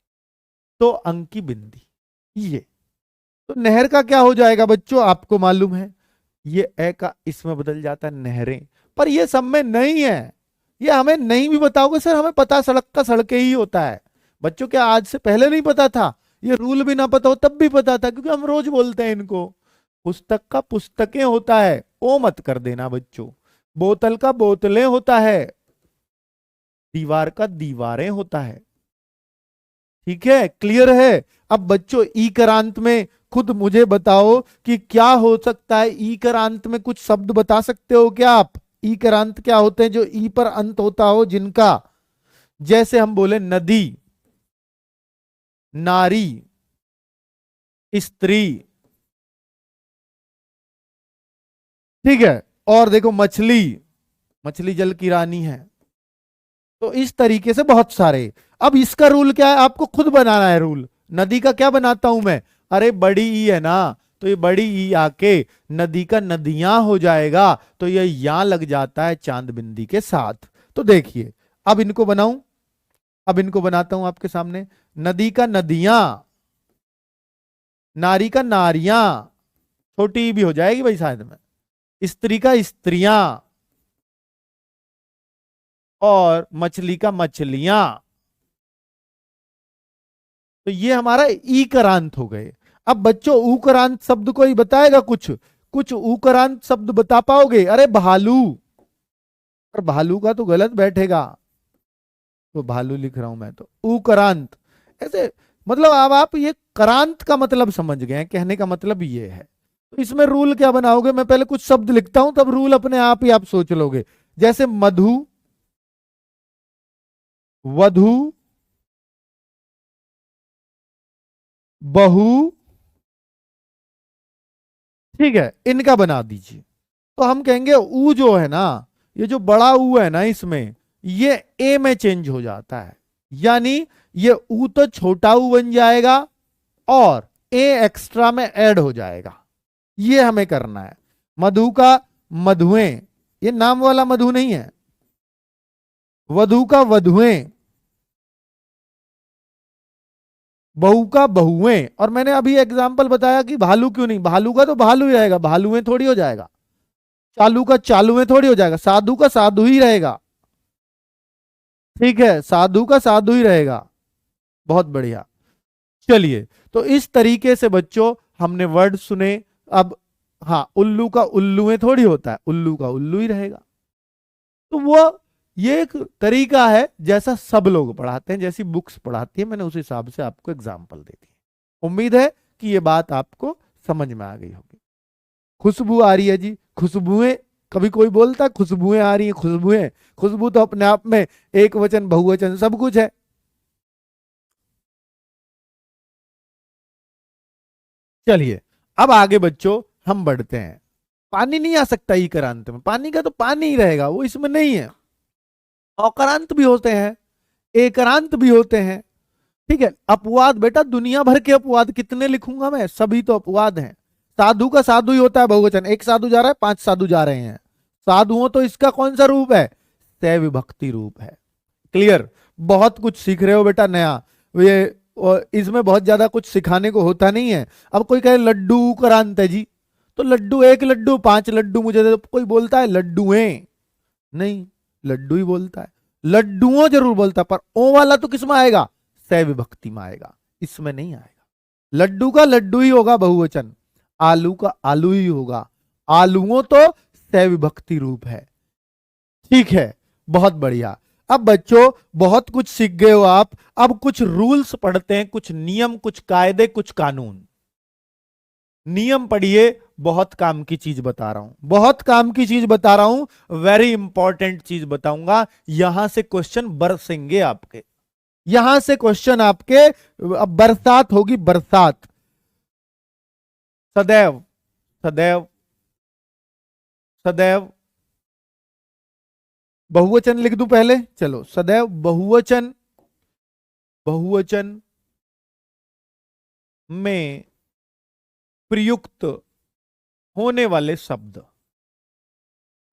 तो अंक की बिंदी, ये तो नहर का क्या हो जाएगा बच्चों, आपको मालूम है, ये ए का इसमें बदल जाता है नहरें, पर ये सब में नहीं है, ये हमें नहीं भी बताओगे सर, हमें पता सड़क का सड़के ही होता है बच्चों, क्या आज से पहले नहीं पता था? ये रूल भी ना पता हो तब भी पता था, क्योंकि हम रोज बोलते हैं इनको। पुस्तक का पुस्तकें होता है, ओ मत कर देना बच्चों। बोतल का बोतलें होता है, दीवार का दीवारें होता है, ठीक है? क्लियर है? अब बच्चों ई करांत में खुद मुझे बताओ कि क्या हो सकता है, ई करांत में कुछ शब्द बता सकते हो क्या आप? ई करांत क्या होते हैं जो ई पर अंत होता हो जिनका, जैसे हम बोले नदी, नारी, स्त्री, ठीक है? और देखो मछली, मछली जल की रानी है, तो इस तरीके से बहुत सारे। अब इसका रूल क्या है, आपको खुद बनाना है रूल। नदी का क्या बनाता हूं मैं, अरे बड़ी ई है ना, तो ये बड़ी ई आके नदी का नदियां हो जाएगा, तो ये यहां लग जाता है चांद बिंदी के साथ। तो देखिए अब इनको बनाऊं, अब इनको बनाता हूं आपके सामने। नदी का नदियां, नारी का नारियां, छोटी भी हो जाएगी भाई शायद में, स्त्री का स्त्रियां, और मछली का मछलियां, तो ये हमारा ईकारांत हो गए। अब बच्चों उकारांत शब्द कोई बताएगा? कुछ कुछ उकारांत शब्द बता पाओगे? अरे भालू, पर भालू का तो गलत बैठेगा, तो भालू लिख रहा हूं मैं, तो उकारांत ऐसे। मतलब अब आप ये करांत का मतलब समझ गए हैं, कहने का मतलब ये है। तो इसमें रूल क्या बनाओगे? मैं पहले कुछ शब्द लिखता हूं, तब रूल अपने आप ही आप सोच लोगे। जैसे मधु, वधु, बहु, ठीक है, इनका बना दीजिए। तो हम कहेंगे ऊ जो है ना, ये जो बड़ा ऊ है ना, इसमें ये ए में चेंज हो जाता है, यानी ये ऊ तो छोटा ऊ बन जाएगा और ए एक्स्ट्रा में ऐड हो जाएगा। ये हमें करना है। मधु का मधुएं, ये नाम वाला मधु नहीं है। वधु का वधुएं, बहू का बहुएं। और मैंने अभी एग्जाम्पल बताया कि भालू क्यों नहीं, भालू का तो भालू ही रहेगा, भालुएं थोड़ी हो जाएगा। चालू का चालुएं थोड़ी हो जाएगा, साधु का साधु ही रहेगा। ठीक है, साधु का साधु ही रहेगा। बहुत बढ़िया। चलिए, तो इस तरीके से बच्चों हमने वर्ड सुने। अब हाँ, उल्लू का उल्लुएं थोड़ी होता है, उल्लू का उल्लू ही रहेगा। तो वो ये एक तरीका है जैसा सब लोग पढ़ाते हैं, जैसी बुक्स पढ़ाती है, मैंने उस हिसाब से आपको एग्जाम्पल दे दी। उम्मीद है कि ये बात आपको समझ में आ गई होगी। खुशबू आ रही है जी, खुशबुएं, कभी कोई बोलता है खुशबुएं आ रही है, खुशबुएं, खुशबू तो अपने आप में एक वचन बहुवचन सब कुछ है। चलिए, अब आगे बच्चों हम बढ़ते हैं। पानी नहीं आ सकता ई करांत में, पानी का तो पानी ही रहेगा, वो इसमें नहीं है। औकारांत भी होते हैं, एकरांत भी होते हैं। ठीक है, अपवाद बेटा दुनिया भर के अपवाद कितने लिखूंगा मैं, सभी तो अपवाद हैं। साधु का साधु ही होता है बहुवचन, एक साधु जा रहा है, 5 साधु जा रहे हैं। साधुओं तो इसका कौन सा रूप है? सह विभक्ति रूप है। क्लियर? बहुत कुछ सीख रहे हो बेटा नया। ये और इसमें बहुत ज्यादा कुछ सिखाने को होता नहीं है। अब कोई कहे लड्डू करांत है जी, तो लड्डू, एक लड्डू, 5 लड्डू मुझे दे दो, कोई बोलता है लड्डूएं? नहीं, लड्डू ही बोलता है। लड्डुओं जरूर बोलता है, पर ओ वाला तो किस में आएगा? सह विभक्ति में आएगा, इसमें नहीं आएगा। लड्डू का लड्डू ही होगा बहुवचन, आलू का आलू ही होगा। आलुओं तो सह विभक्ति रूप है। ठीक है, बहुत बढ़िया। अब बच्चों बहुत कुछ सीख गए हो आप। अब कुछ रूल्स पढ़ते हैं, कुछ नियम, कुछ कायदे, कुछ कानून। नियम पढ़िए, बहुत काम की चीज बता रहा हूं, बहुत काम की चीज बता रहा हूं, वेरी इंपॉर्टेंट चीज बताऊंगा। यहां से क्वेश्चन बरसेंगे आपके, यहां से क्वेश्चन आपके, अब बरसात होगी, बरसात। सदैव, सदैव, सदैव बहुवचन लिख दूं पहले, चलो सदैव बहुवचन, बहुवचन में प्रयुक्त होने वाले शब्द,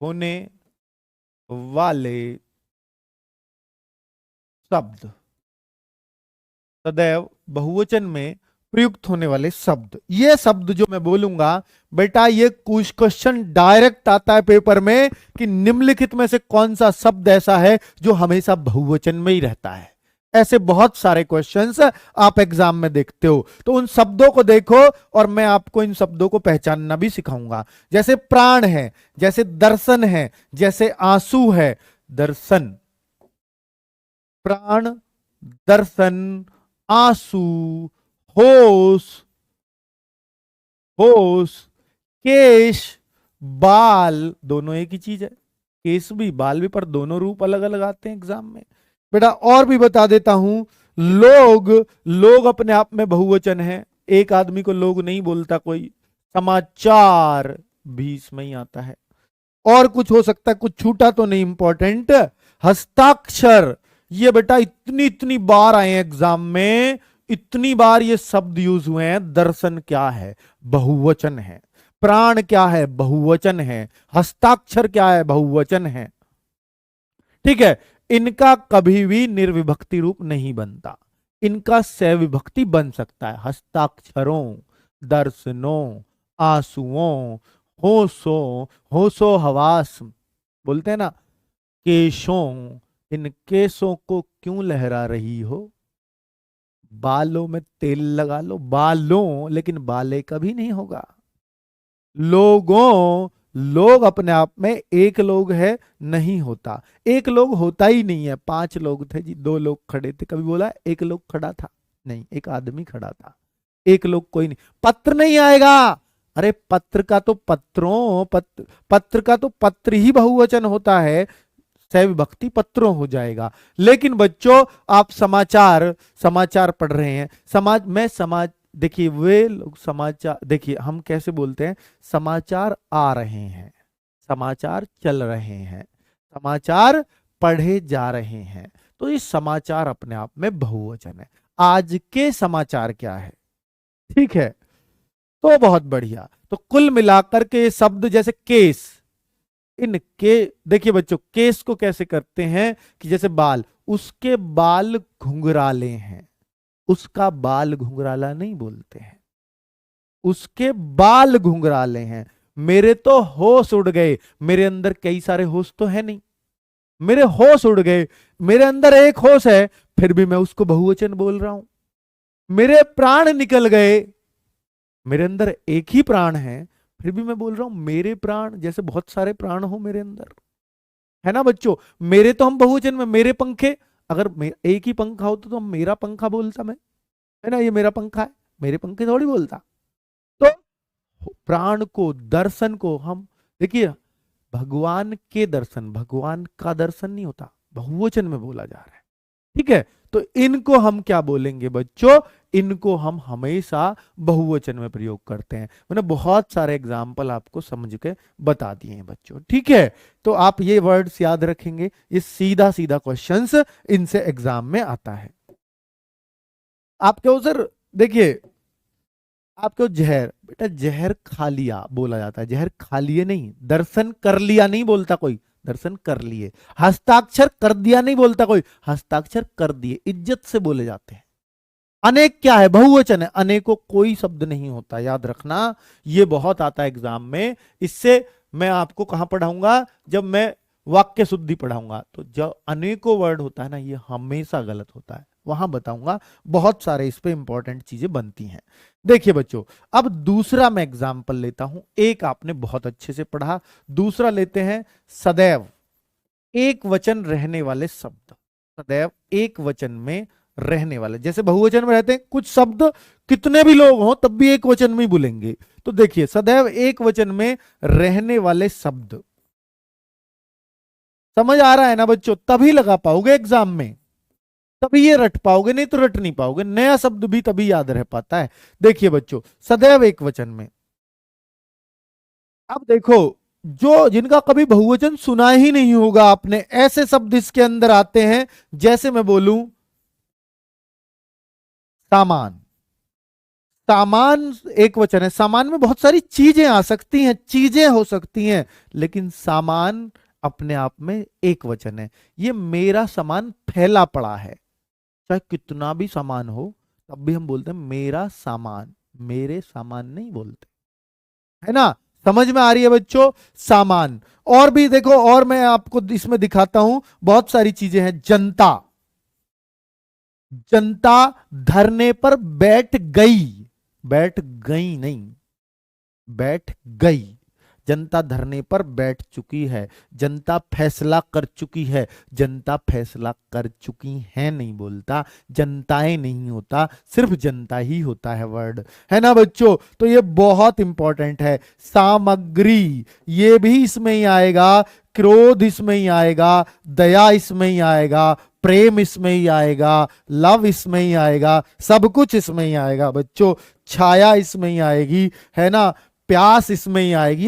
होने वाले शब्द, सदैव बहुवचन में प्रयुक्त होने वाले शब्द। ये शब्द जो मैं बोलूंगा बेटा, ये कुछ क्वेश्चन डायरेक्ट आता है पेपर में कि निम्नलिखित में से कौन सा शब्द ऐसा है जो हमेशा बहुवचन में ही रहता है। ऐसे बहुत सारे क्वेश्चंस आप एग्जाम में देखते हो, तो उन शब्दों को देखो और मैं आपको इन शब्दों को पहचानना भी सिखाऊंगा। जैसे प्राण है, जैसे दर्शन है, जैसे आंसू है। दर्शन, प्राण, दर्शन, आंसू, होश, होश, केश, बाल, दोनों एक ही चीज है। केस भी बाल भी, पर दोनों रूप अलग अलग आते हैं एग्जाम में बेटा। और भी बता देता हूं, लोग, लोग अपने आप में बहुवचन है, एक आदमी को लोग नहीं बोलता कोई। समाचार भी इसमें ही आता है। और कुछ हो सकता है, कुछ छूटा तो नहीं, इंपॉर्टेंट। हस्ताक्षर, ये बेटा इतनी इतनी बार आए एग्जाम में, इतनी बार ये शब्द यूज हुए हैं। दर्शन क्या है? बहुवचन है। प्राण क्या है? बहुवचन है। हस्ताक्षर क्या है? बहुवचन है। ठीक है, इनका कभी भी निर्विभक्ति रूप नहीं बनता, इनका सविभक्ति बन सकता है। हस्ताक्षरों, दर्शनों, आंसुओं, होशों, होशो हवास बोलते हैं ना, केशों, इन केशों को क्यों लहरा रही हो? बालों में तेल लगा लो, बालों, लेकिन बाले कभी नहीं होगा। लोगों, लोग अपने आप में एक लोग है नहीं होता, एक लोग होता ही नहीं है। 5 लोग थे जी, 2 लोग खड़े थे, कभी बोला एक लोग खड़ा था? नहीं, एक आदमी खड़ा था, एक लोग कोई नहीं। पत्र नहीं आएगा। अरे पत्र का तो पत्रों, पत्र का तो पत्र ही बहुवचन होता है, सविभक्ति पत्रों हो जाएगा। लेकिन बच्चों आप समाचार, समाचार पढ़ रहे हैं, समाज में समाज, देखिए वे लोग समाचार, देखिए हम कैसे बोलते हैं, समाचार आ रहे हैं, समाचार चल रहे हैं, समाचार पढ़े जा रहे हैं, तो ये समाचार अपने आप में बहुवचन है। आज के समाचार क्या है, ठीक है, तो बहुत बढ़िया। तो कुल मिलाकर के ये शब्द जैसे केस, इन के, देखिए बच्चों केस को कैसे करते हैं कि जैसे बाल, उसके बाल घुंघराले हैं, उसका बाल घुंघराला नहीं बोलते हैं, उसके बाल घुंघराले हैं। मेरे तो होश उड़ गए, मेरे अंदर कई सारे होश तो है नहीं, मेरे होश उड़ गए, मेरे अंदर एक होश है, फिर भी मैं उसको बहुवचन बोल रहा हूं। मेरे प्राण निकल गए, मेरे अंदर एक ही प्राण है, फिर भी मैं बोल रहा हूं मेरे प्राण, जैसे बहुत सारे प्राण हो मेरे अंदर, है ना बच्चों। मेरे तो हम बहुवचन में, मेरे पंखे, अगर एक ही पंखा होता तो हम मेरा पंखा बोलता मैं, है ना, ये मेरा पंखा है, मेरे पंखे थोड़ी बोलता। तो प्राण को, दर्शन को हम, देखिए भगवान के दर्शन, भगवान का दर्शन नहीं होता, बहुवचन में बोला जा रहा है, ठीक है। तो इनको हम क्या बोलेंगे बच्चों, इनको हम हमेशा बहुवचन में प्रयोग करते हैं। मैंने बहुत सारे एग्जाम्पल आपको समझ के बता दिए हैं बच्चों, ठीक है। तो आप ये वर्ड्स याद रखेंगे, ये सीधा सीधा क्वेश्चंस इनसे एग्जाम में आता है। आपके उधर देखिए, आपको जहर, बेटा जहर खा लिया बोला जाता है, जहर खा लिए नहीं, दर्शन कर लिया नहीं बोलता कोई, दर्शन कर लिए। हस्ताक्षर कर दिया नहीं बोलता कोई, हस्ताक्षर कर दिए, इज्जत से बोले जाते हैं। अनेक क्या है, बहुवचन है, अनेकों कोई शब्द नहीं होता, याद रखना, ये बहुत आता है एग्जाम में। इससे मैं आपको कहां पढ़ाऊंगा, जब मैं वाक्य शुद्धि पढ़ाऊंगा, तो जब अनेकों वर्ड होता है ना, ये हमेशा गलत होता है, वहां बताऊंगा, बहुत सारे इस पे इंपॉर्टेंट चीजें बनती हैं। देखिए बच्चों, अब दूसरा मैं एग्जाम्पल लेता हूं, एक आपने बहुत अच्छे से पढ़ा, दूसरा लेते हैं सदैव एक वचन रहने वाले शब्द। सदैव एक वचन में रहने वाले, जैसे बहुवचन में रहते हैं कुछ शब्द, कितने भी लोग हों तब भी एक वचन में ही बोलेंगे। तो देखिए सदैव एक वचन में रहने वाले शब्द, समझ आ रहा है ना बच्चों, तभी लगा पाओगे एग्जाम में, तभी ये रट पाओगे, नहीं तो रट नहीं पाओगे, नया शब्द भी तभी याद रह पाता है। देखिए बच्चों सदैव एक वचन में, अब देखो, जो जिनका कभी बहुवचन सुना ही नहीं होगा आपने, ऐसे शब्द इसके अंदर आते हैं, जैसे मैं बोलूं सामान, सामान एक वचन है, सामान में बहुत सारी चीजें आ सकती हैं, चीजें हो सकती हैं, लेकिन सामान अपने आप में एक वचन है। ये मेरा सामान फैला पड़ा है, चाहे कितना भी सामान हो तब भी हम बोलते हैं मेरा सामान, मेरे सामान नहीं बोलते, है ना। समझ में आ रही है बच्चों, सामान। और भी देखो, और मैं आपको इसमें दिखाता हूं, बहुत सारी चीजें हैं। जनता, जनता धरने पर बैठ गई, बैठ गई नहीं, बैठ गई। जनता धरने पर बैठ चुकी है, जनता फैसला कर चुकी है, जनता फैसला कर चुकी है नहीं बोलता, जनताएं नहीं होता, सिर्फ जनता ही होता है वर्ड, है ना बच्चों। तो ये बहुत इंपॉर्टेंट है। सामग्री, ये भी इसमें ही आएगा, क्रोध इसमें ही आएगा, दया इसमें ही आएगा, प्रेम इसमें ही आएगा, लव इसमें ही आएगा, सब कुछ इसमें ही आएगा बच्चों। छाया इसमें ही आएगी, है ना, प्यास इसमें ही आएगी।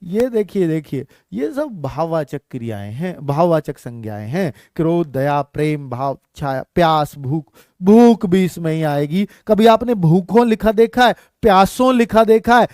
ये देखिए, देखिए ये सब भाववाचक क्रियाएं हैं, भाववाचक संज्ञाएं हैं। क्रोध, दया, प्रेम, भाव, छाया, प्यास, भूख, भूख भी इसमें ही आएगी। कभी आपने भूखों लिखा देखा है, प्यासों लिखा देखा है?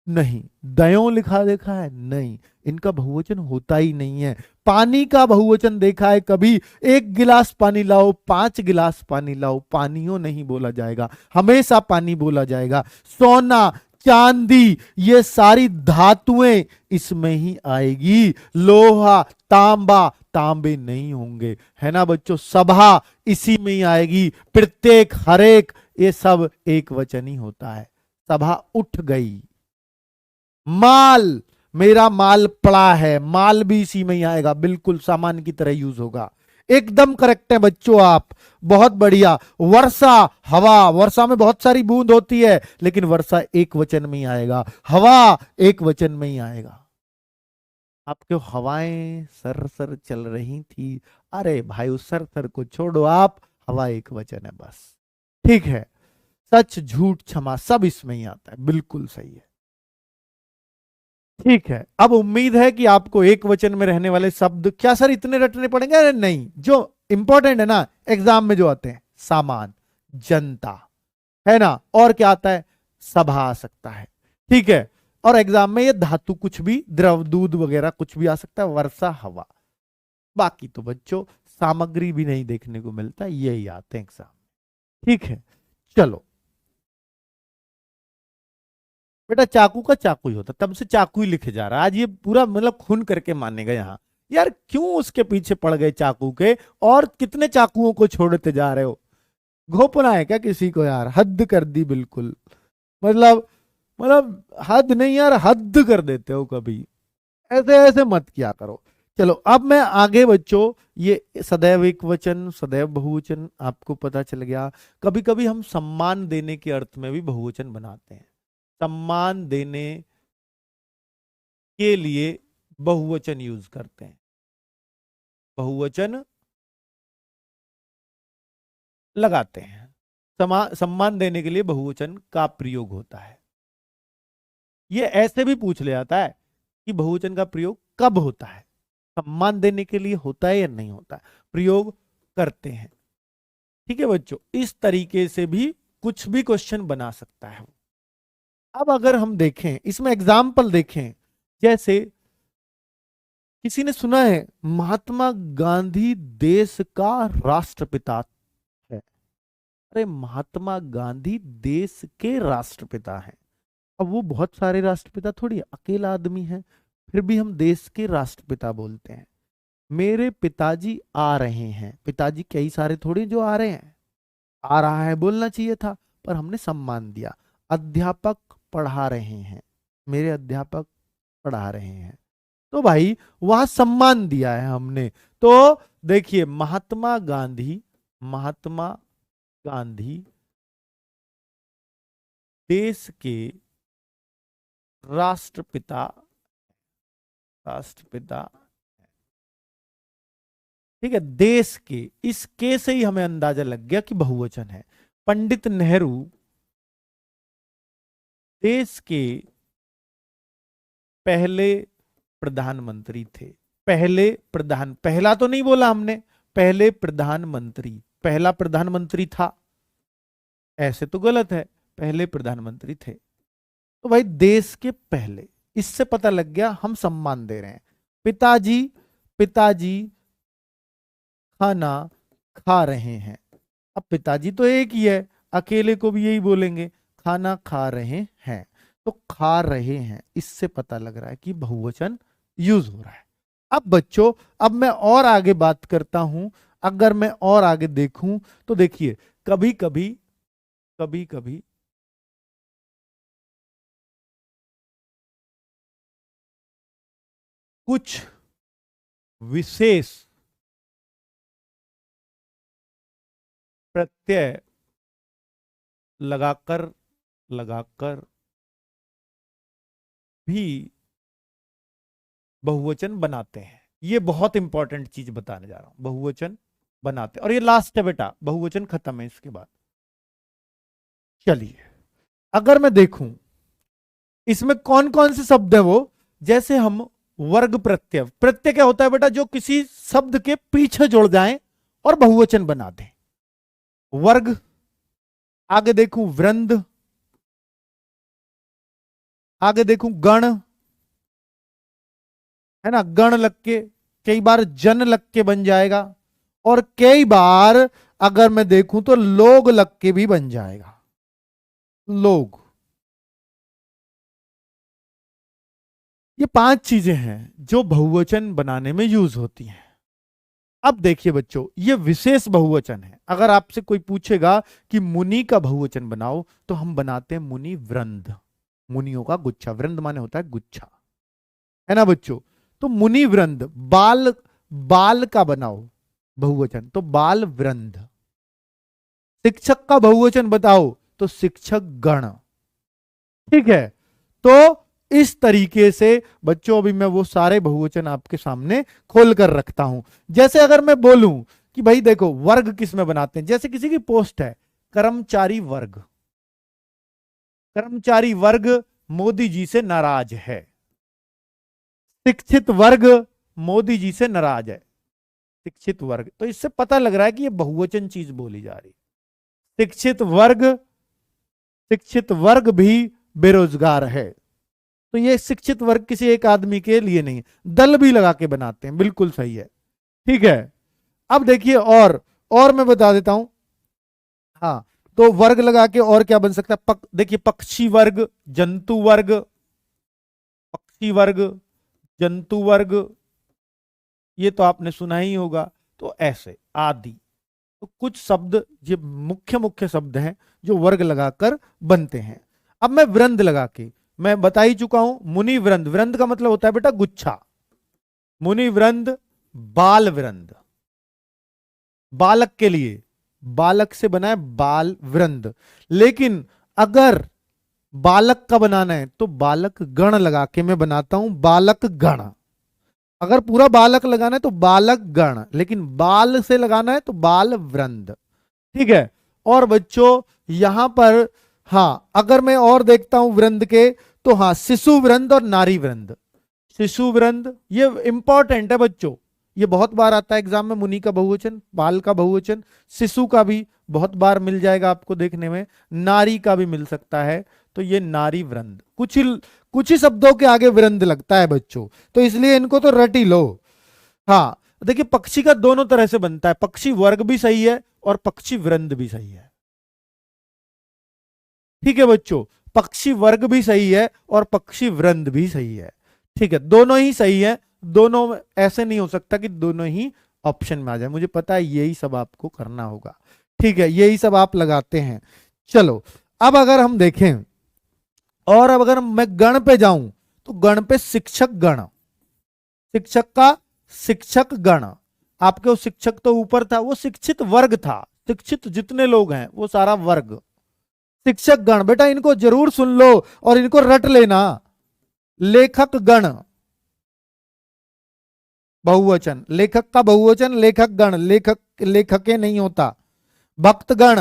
नहीं। दयों लिखा देखा है? नहीं। इनका बहुवचन होता ही नहीं है। पानी का बहुवचन देखा है कभी? 1 गिलास पानी लाओ, 5 गिलास पानी लाओ, पानियों नहीं बोला जाएगा, हमेशा पानी बोला जाएगा। सोना, चांदी, ये सारी धातुएं इसमें ही आएगी। लोहा, तांबा, तांबे नहीं होंगे, है ना बच्चों। सभा, इसी में ही आएगी, प्रत्येक, हरेक, ये सब एक वचन ही होता है। सभा उठ गई, माल, मेरा माल पड़ा है, माल भी इसी में ही आएगा, बिल्कुल सामान की तरह यूज होगा। एकदम करेक्ट है बच्चों आप, बहुत बढ़िया। वर्षा, हवा, वर्षा में बहुत सारी बूंद होती है, लेकिन वर्षा एक वचन में ही आएगा, हवा एक वचन में ही आएगा। आपके हवाएं सर सर चल रही थी, अरे भाई उस सर सर को छोड़ो आप, हवा एक वचन है बस। ठीक है, सच झूठ क्षमा सब इसमें ही आता है, बिल्कुल सही है। ठीक है, अब उम्मीद है कि आपको एक वचन में रहने वाले शब्द, क्या सर इतने रटने पड़ेंगे? अरे नहीं, जो इंपॉर्टेंट है ना एग्जाम में जो आते हैं, सामान, जनता, है ना, और क्या आता है, सभा आ सकता है। ठीक है, और एग्जाम में ये धातु कुछ भी, द्रव, दूध वगैरह कुछ भी आ सकता है, वर्षा, हवा। बाकी तो बच्चों सामग्री भी नहीं देखने को मिलता, यही आते हैं एग्जाम। ठीक है, चलो बेटा, चाकू का चाकू ही होता, तब से चाकू ही लिखे जा रहा है। आज ये पूरा मतलब खून करके मानेगा यहाँ, यार क्यों उसके पीछे पड़ गए चाकू के, और कितने चाकुओं को छोड़ते जा रहे हो? घोपना है क्या किसी को यार? हद कर दी बिल्कुल, मतलब मतलब हद नहीं यार, हद कर देते हो कभी, ऐसे ऐसे मत किया करो। चलो अब मैं आगे बच्चों, ये सदैव एक वचन, सदैव बहुवचन आपको पता चल गया। कभी कभी हम सम्मान देने के अर्थ में भी बहुवचन बनाते हैं, सम्मान देने के लिए बहुवचन यूज करते हैं, बहुवचन लगाते हैं, सम्मान देने के लिए बहुवचन का प्रयोग होता है। ये ऐसे भी पूछ ले जाता है कि बहुवचन का प्रयोग कब होता है, सम्मान देने के लिए होता है या नहीं होता है, प्रयोग करते हैं। ठीक है बच्चों, इस तरीके से भी कुछ भी क्वेश्चन बना सकता है। अब अगर हम देखें इसमें एग्जाम्पल देखें, जैसे किसी ने सुना है महात्मा गांधी देश का राष्ट्रपिता है, अरे महात्मा गांधी देश के राष्ट्रपिता हैं। अब वो बहुत सारे राष्ट्रपिता थोड़ी, अकेला आदमी है, फिर भी हम देश के राष्ट्रपिता बोलते हैं। मेरे पिताजी आ रहे हैं, पिताजी कई सारे थोड़ी जो आ रहे हैं, आ रहा है बोलना चाहिए था, पर हमने सम्मान दिया। अध्यापक पढ़ा रहे हैं, मेरे अध्यापक पढ़ा रहे हैं, तो भाई वहां सम्मान दिया है हमने। तो देखिए महात्मा गांधी, महात्मा गांधी देश के राष्ट्रपिता, राष्ट्रपिता, ठीक है, देश के, इस के से ही हमें अंदाजा लग गया कि बहुवचन है। पंडित नेहरू देश के पहले प्रधानमंत्री थे, पहले प्रधान, पहला तो नहीं बोला हमने, पहले प्रधानमंत्री, पहला प्रधानमंत्री था, ऐसे तो गलत है, पहले प्रधानमंत्री थे। तो भाई देश के पहले, इससे पता लग गया हम सम्मान दे रहे हैं। पिताजी, पिताजी खाना खा रहे हैं, अब पिताजी तो एक ही है, अकेले को भी यही बोलेंगे, खाना खा रहे हैं, तो खा रहे हैं, इससे पता लग रहा है कि बहुवचन यूज हो रहा है। अब बच्चों, अब मैं और आगे बात करता हूं, अगर मैं और आगे देखूं तो देखिए कभी कभी, कभी कभी कुछ विशेष प्रत्यय लगाकर, लगाकर भी बहुवचन बनाते हैं। ये बहुत इंपॉर्टेंट चीज बताने जा रहा हूं, बहुवचन बनाते, और ये लास्ट है बेटा, बहुवचन खत्म है इसके बाद। चलिए अगर मैं देखूं इसमें कौन कौन से शब्द है वो, जैसे हम वर्ग प्रत्यय, प्रत्यय क्या होता है बेटा, जो किसी शब्द के पीछे जुड़ जाएं और बहुवचन बना दें, वर्ग। आगे देखूं वृंद, आगे देखूं गण, है ना, गण लग के, कई बार जन लग के बन जाएगा, और कई बार अगर मैं देखूं तो लोग लग के भी बन जाएगा, लोग। ये 5 चीजें हैं जो बहुवचन बनाने में यूज होती हैं। अब देखिए बच्चों, ये विशेष बहुवचन है। अगर आपसे कोई पूछेगा कि मुनि का बहुवचन बनाओ, तो हम बनाते हैं मुनि वृंद, मुनियों का गुच्छा। वृंद माने होता है गुच्छा, है ना बच्चों। तो मुनि वृंद। बाल, बाल का बनाओ बहुवचन तो बाल वृंद। शिक्षक का बहुवचन बताओ तो शिक्षक गण। ठीक है, तो इस तरीके से बच्चों अभी मैं वो सारे बहुवचन आपके सामने खोल कर रखता हूं। जैसे अगर मैं बोलूं कि भाई देखो वर्ग किस में बनाते हैं, जैसे किसी की पोस्ट है कर्मचारी वर्ग, कर्मचारी वर्ग मोदी जी से नाराज है, शिक्षित वर्ग मोदी जी से नाराज है, शिक्षित वर्ग। तो इससे पता लग रहा है कि ये बहुवचन चीज बोली जा रही है। शिक्षित वर्ग, शिक्षित वर्ग भी बेरोजगार है, तो ये शिक्षित वर्ग किसी एक आदमी के लिए नहीं। दल भी लगा के बनाते हैं, बिल्कुल सही है। ठीक है, अब देखिए और मैं बता देता हूं। हाँ, तो वर्ग लगा के और क्या बन सकता है? देखिए पक्षी वर्ग, जंतु वर्ग, पक्षी वर्ग, जंतु वर्ग, ये तो आपने सुना ही होगा। तो ऐसे आदि, तो कुछ शब्द ये मुख्य मुख्य शब्द हैं जो वर्ग लगाकर बनते हैं। अब मैं वृंद लगा के, मैं बता ही चुका हूं मुनि वृंद। वृंद का मतलब होता है बेटा गुच्छा। मुनि वृंद, बाल वृंद, बालक के लिए, बालक से बना है बाल वृंद। लेकिन अगर बालक का बनाना है तो बालक गण लगा के मैं बनाता हूं बालक गण। अगर पूरा बालक लगाना है तो बालक गण, लेकिन बाल से लगाना है तो बाल वृंद। ठीक है, और बच्चों यहां पर हाँ, अगर मैं और देखता हूं वृंद के, तो हाँ शिशु वृंद और नारी वृंद। शिशु वृंद ये इंपॉर्टेंट है बच्चों, ये बहुत बार आता है एग्जाम में। मुनि का बहुवचन, बाल का बहुवचन, शिशु का भी बहुत बार मिल जाएगा आपको देखने में, नारी का भी मिल सकता है। तो ये नारी वृंद, कुछ ही शब्दों के आगे वृंद लगता है बच्चों, तो इसलिए इनको तो रट ही लो। हाँ, देखिए पक्षी का दोनों तरह से बनता है, पक्षी वर्ग भी सही है और पक्षी वृंद भी सही है। ठीक है बच्चों, पक्षी वर्ग भी सही है और पक्षी वृंद भी सही है। ठीक है, दोनों ही सही है, दोनों ऐसे नहीं हो सकता कि दोनों ही ऑप्शन में आ जाए। मुझे पता है यही सब आपको करना होगा। ठीक है, यही सब आप लगाते हैं। चलो अब अगर हम देखें, और अब अगर मैं गण पे जाऊं, तो गण पे शिक्षक गण, शिक्षक का शिक्षक गण। आपके वो शिक्षक तो ऊपर था, वो शिक्षित वर्ग था, शिक्षित जितने लोग हैं वो सारा वर्ग। शिक्षक गण, बेटा इनको जरूर सुन लो और इनको रट लेना। लेखक गण बहुवचन, लेखक का बहुवचन लेखक गण, लेखक लेखके नहीं होता। भक्त गण,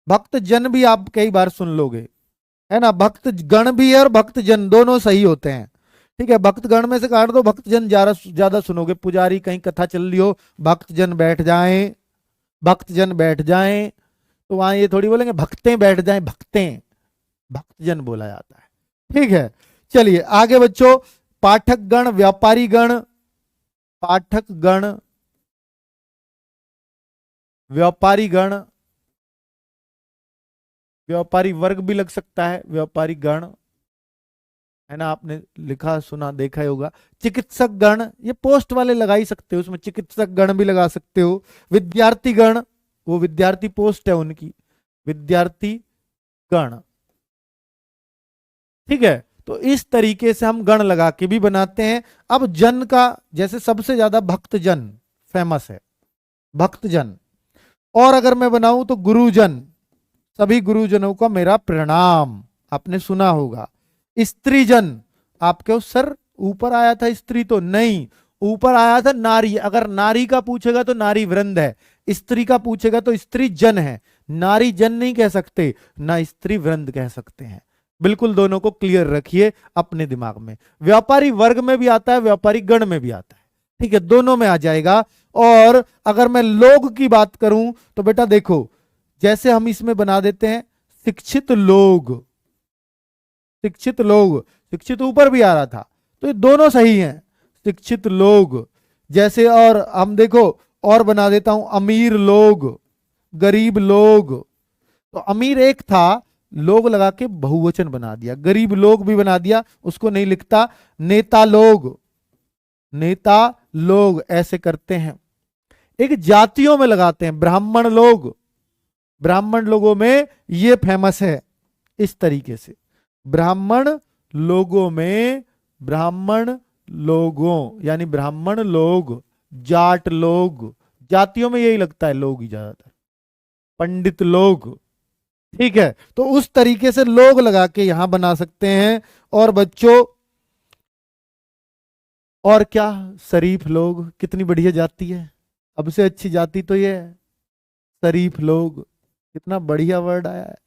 भक्त जन भी आप कई बार सुन लोगे, है ना। भक्त गण भी है और भक्त जन, दोनों सही होते हैं। ठीक है, भक्त गण में से काट दो, भक्त जन ज्यादा सुनोगे। पुजारी कहीं कथा चल रही हो, भक्त जन बैठ जाएं, भक्त जन बैठ जाएं, तो वहां ये थोड़ी बोलेंगे भक्तें बैठ जाएं, भक्तें, भक्त जन बोला जाता है। ठीक है, चलिए आगे बच्चों। पाठक गण, व्यापारी गण, पाठक गण, व्यापारी गण, व्यापारी वर्ग भी लग सकता है, व्यापारी गण, है ना। आपने लिखा सुना देखा ही होगा। चिकित्सक गण, ये पोस्ट वाले लगा ही सकते हो, उसमें चिकित्सक गण भी लगा सकते हो। विद्यार्थी गण, वो विद्यार्थी पोस्ट है उनकी, विद्यार्थी गण। ठीक है, तो इस तरीके से हम गण लगा के भी बनाते हैं। अब जन का, जैसे सबसे ज्यादा भक्तजन फेमस है, भक्तजन। और अगर मैं बनाऊं तो गुरुजन, सभी गुरुजनों का मेरा प्रणाम, आपने सुना होगा। स्त्रीजन, आपके सर ऊपर आया था स्त्री तो नहीं, ऊपर आया था नारी। अगर नारी का पूछेगा तो नारी वृंद है, स्त्री का पूछेगा तो स्त्री जन है। नारी जन नहीं कह सकते, ना स्त्री वृंद कह सकते हैं। बिल्कुल दोनों को क्लियर रखिए अपने दिमाग में। व्यापारी वर्ग में भी आता है, व्यापारी गण में भी आता है। ठीक है, दोनों में आ जाएगा। और अगर मैं लोग की बात करूं तो बेटा देखो, जैसे हम इसमें बना देते हैं शिक्षित लोग, शिक्षित लोग, शिक्षित ऊपर भी आ रहा था, तो ये दोनों सही हैं, शिक्षित लोग। जैसे और हम देखो, और बना देता हूं अमीर लोग, गरीब लोग। तो अमीर एक था, लोग लगा के बहुवचन बना दिया, गरीब लोग भी बना दिया, उसको नहीं लिखता। नेता लोग, नेता लोग ऐसे करते हैं। एक जातियों में लगाते हैं, ब्राह्मण लोग, ब्राह्मण लोगों में ये फेमस है इस तरीके से। ब्राह्मण लोगों में, ब्राह्मण लोगों यानी ब्राह्मण लोग, जाट लोग, जातियों में यही लगता है लोग ही ज्यादातर, पंडित लोग। ठीक है, तो उस तरीके से लोग लगा के यहां बना सकते हैं। और बच्चों और क्या, शरीफ लोग, कितनी बढ़िया जाति है, अब से अच्छी जाति तो ये है, शरीफ लोग, कितना बढ़िया वर्ड आया है।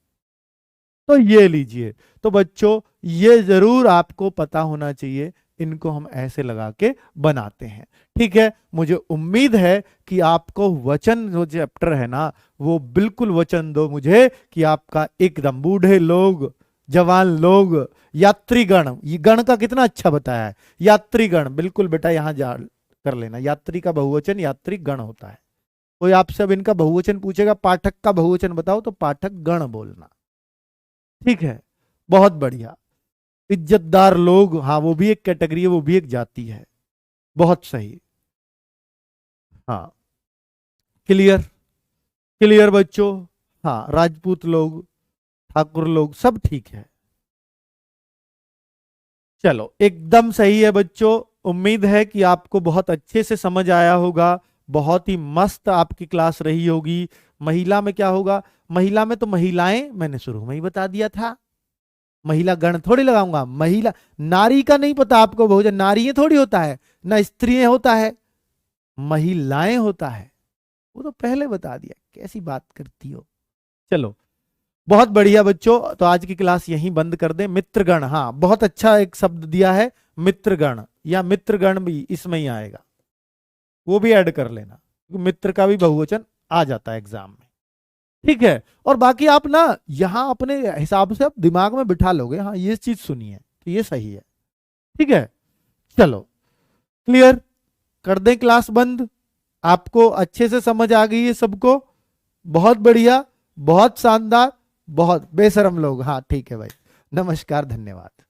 तो ये लीजिए, तो बच्चों ये जरूर आपको पता होना चाहिए, इनको हम ऐसे लगा के बनाते हैं। ठीक है, मुझे उम्मीद है कि आपको वचन जो चैप्टर है ना, वो बिल्कुल वचन दो मुझे कि आपका एकदम बूढ़े लोग, जवान लोग, यात्रीगण, ये गण का कितना अच्छा बताया है, यात्रीगण, बिल्कुल बेटा यहां जा कर लेना, यात्री का बहुवचन यात्री गण होता है। कोई आपसे अब इनका बहुवचन पूछेगा, पाठक का बहुवचन बताओ, तो पाठक गण बोलना। ठीक है, बहुत बढ़िया। इज्जतदार लोग, हाँ वो भी एक कैटेगरी है, वो भी एक जाति है, बहुत सही। हाँ, क्लियर, क्लियर बच्चों। हाँ, राजपूत लोग, ठाकुर लोग, सब ठीक है। चलो एकदम सही है बच्चों, उम्मीद है कि आपको बहुत अच्छे से समझ आया होगा, बहुत ही मस्त आपकी क्लास रही होगी। महिला में क्या होगा, महिला में तो महिलाएं मैंने शुरू में ही बता दिया था, महिला गण थोड़ी लगाऊंगा, महिला, नारी का नहीं पता आपको, बहुजन नारी थोड़ी होता है, ना स्त्रियां होता है, महिलाएं होता है, वो तो पहले बता दिया, कैसी बात करती हो। चलो बहुत बढ़िया बच्चों, तो आज की क्लास यहीं बंद कर दें। मित्रगण, हाँ बहुत अच्छा एक शब्द दिया है मित्रगण, या मित्रगण भी इसमें ही आएगा, वो भी ऐड कर लेना, क्योंकि मित्र का भी बहुवचन आ जाता है एग्जाम में। ठीक है, और बाकी आप ना यहां अपने हिसाब से आप दिमाग में बिठा लोगे, हाँ ये चीज सुनिए तो ये सही है। ठीक है, चलो क्लियर, कर दें क्लास बंद। आपको अच्छे से समझ आ गई है सबको, बहुत बढ़िया, बहुत शानदार, बहुत बेशरम लोग। हाँ ठीक है भाई, नमस्कार, धन्यवाद।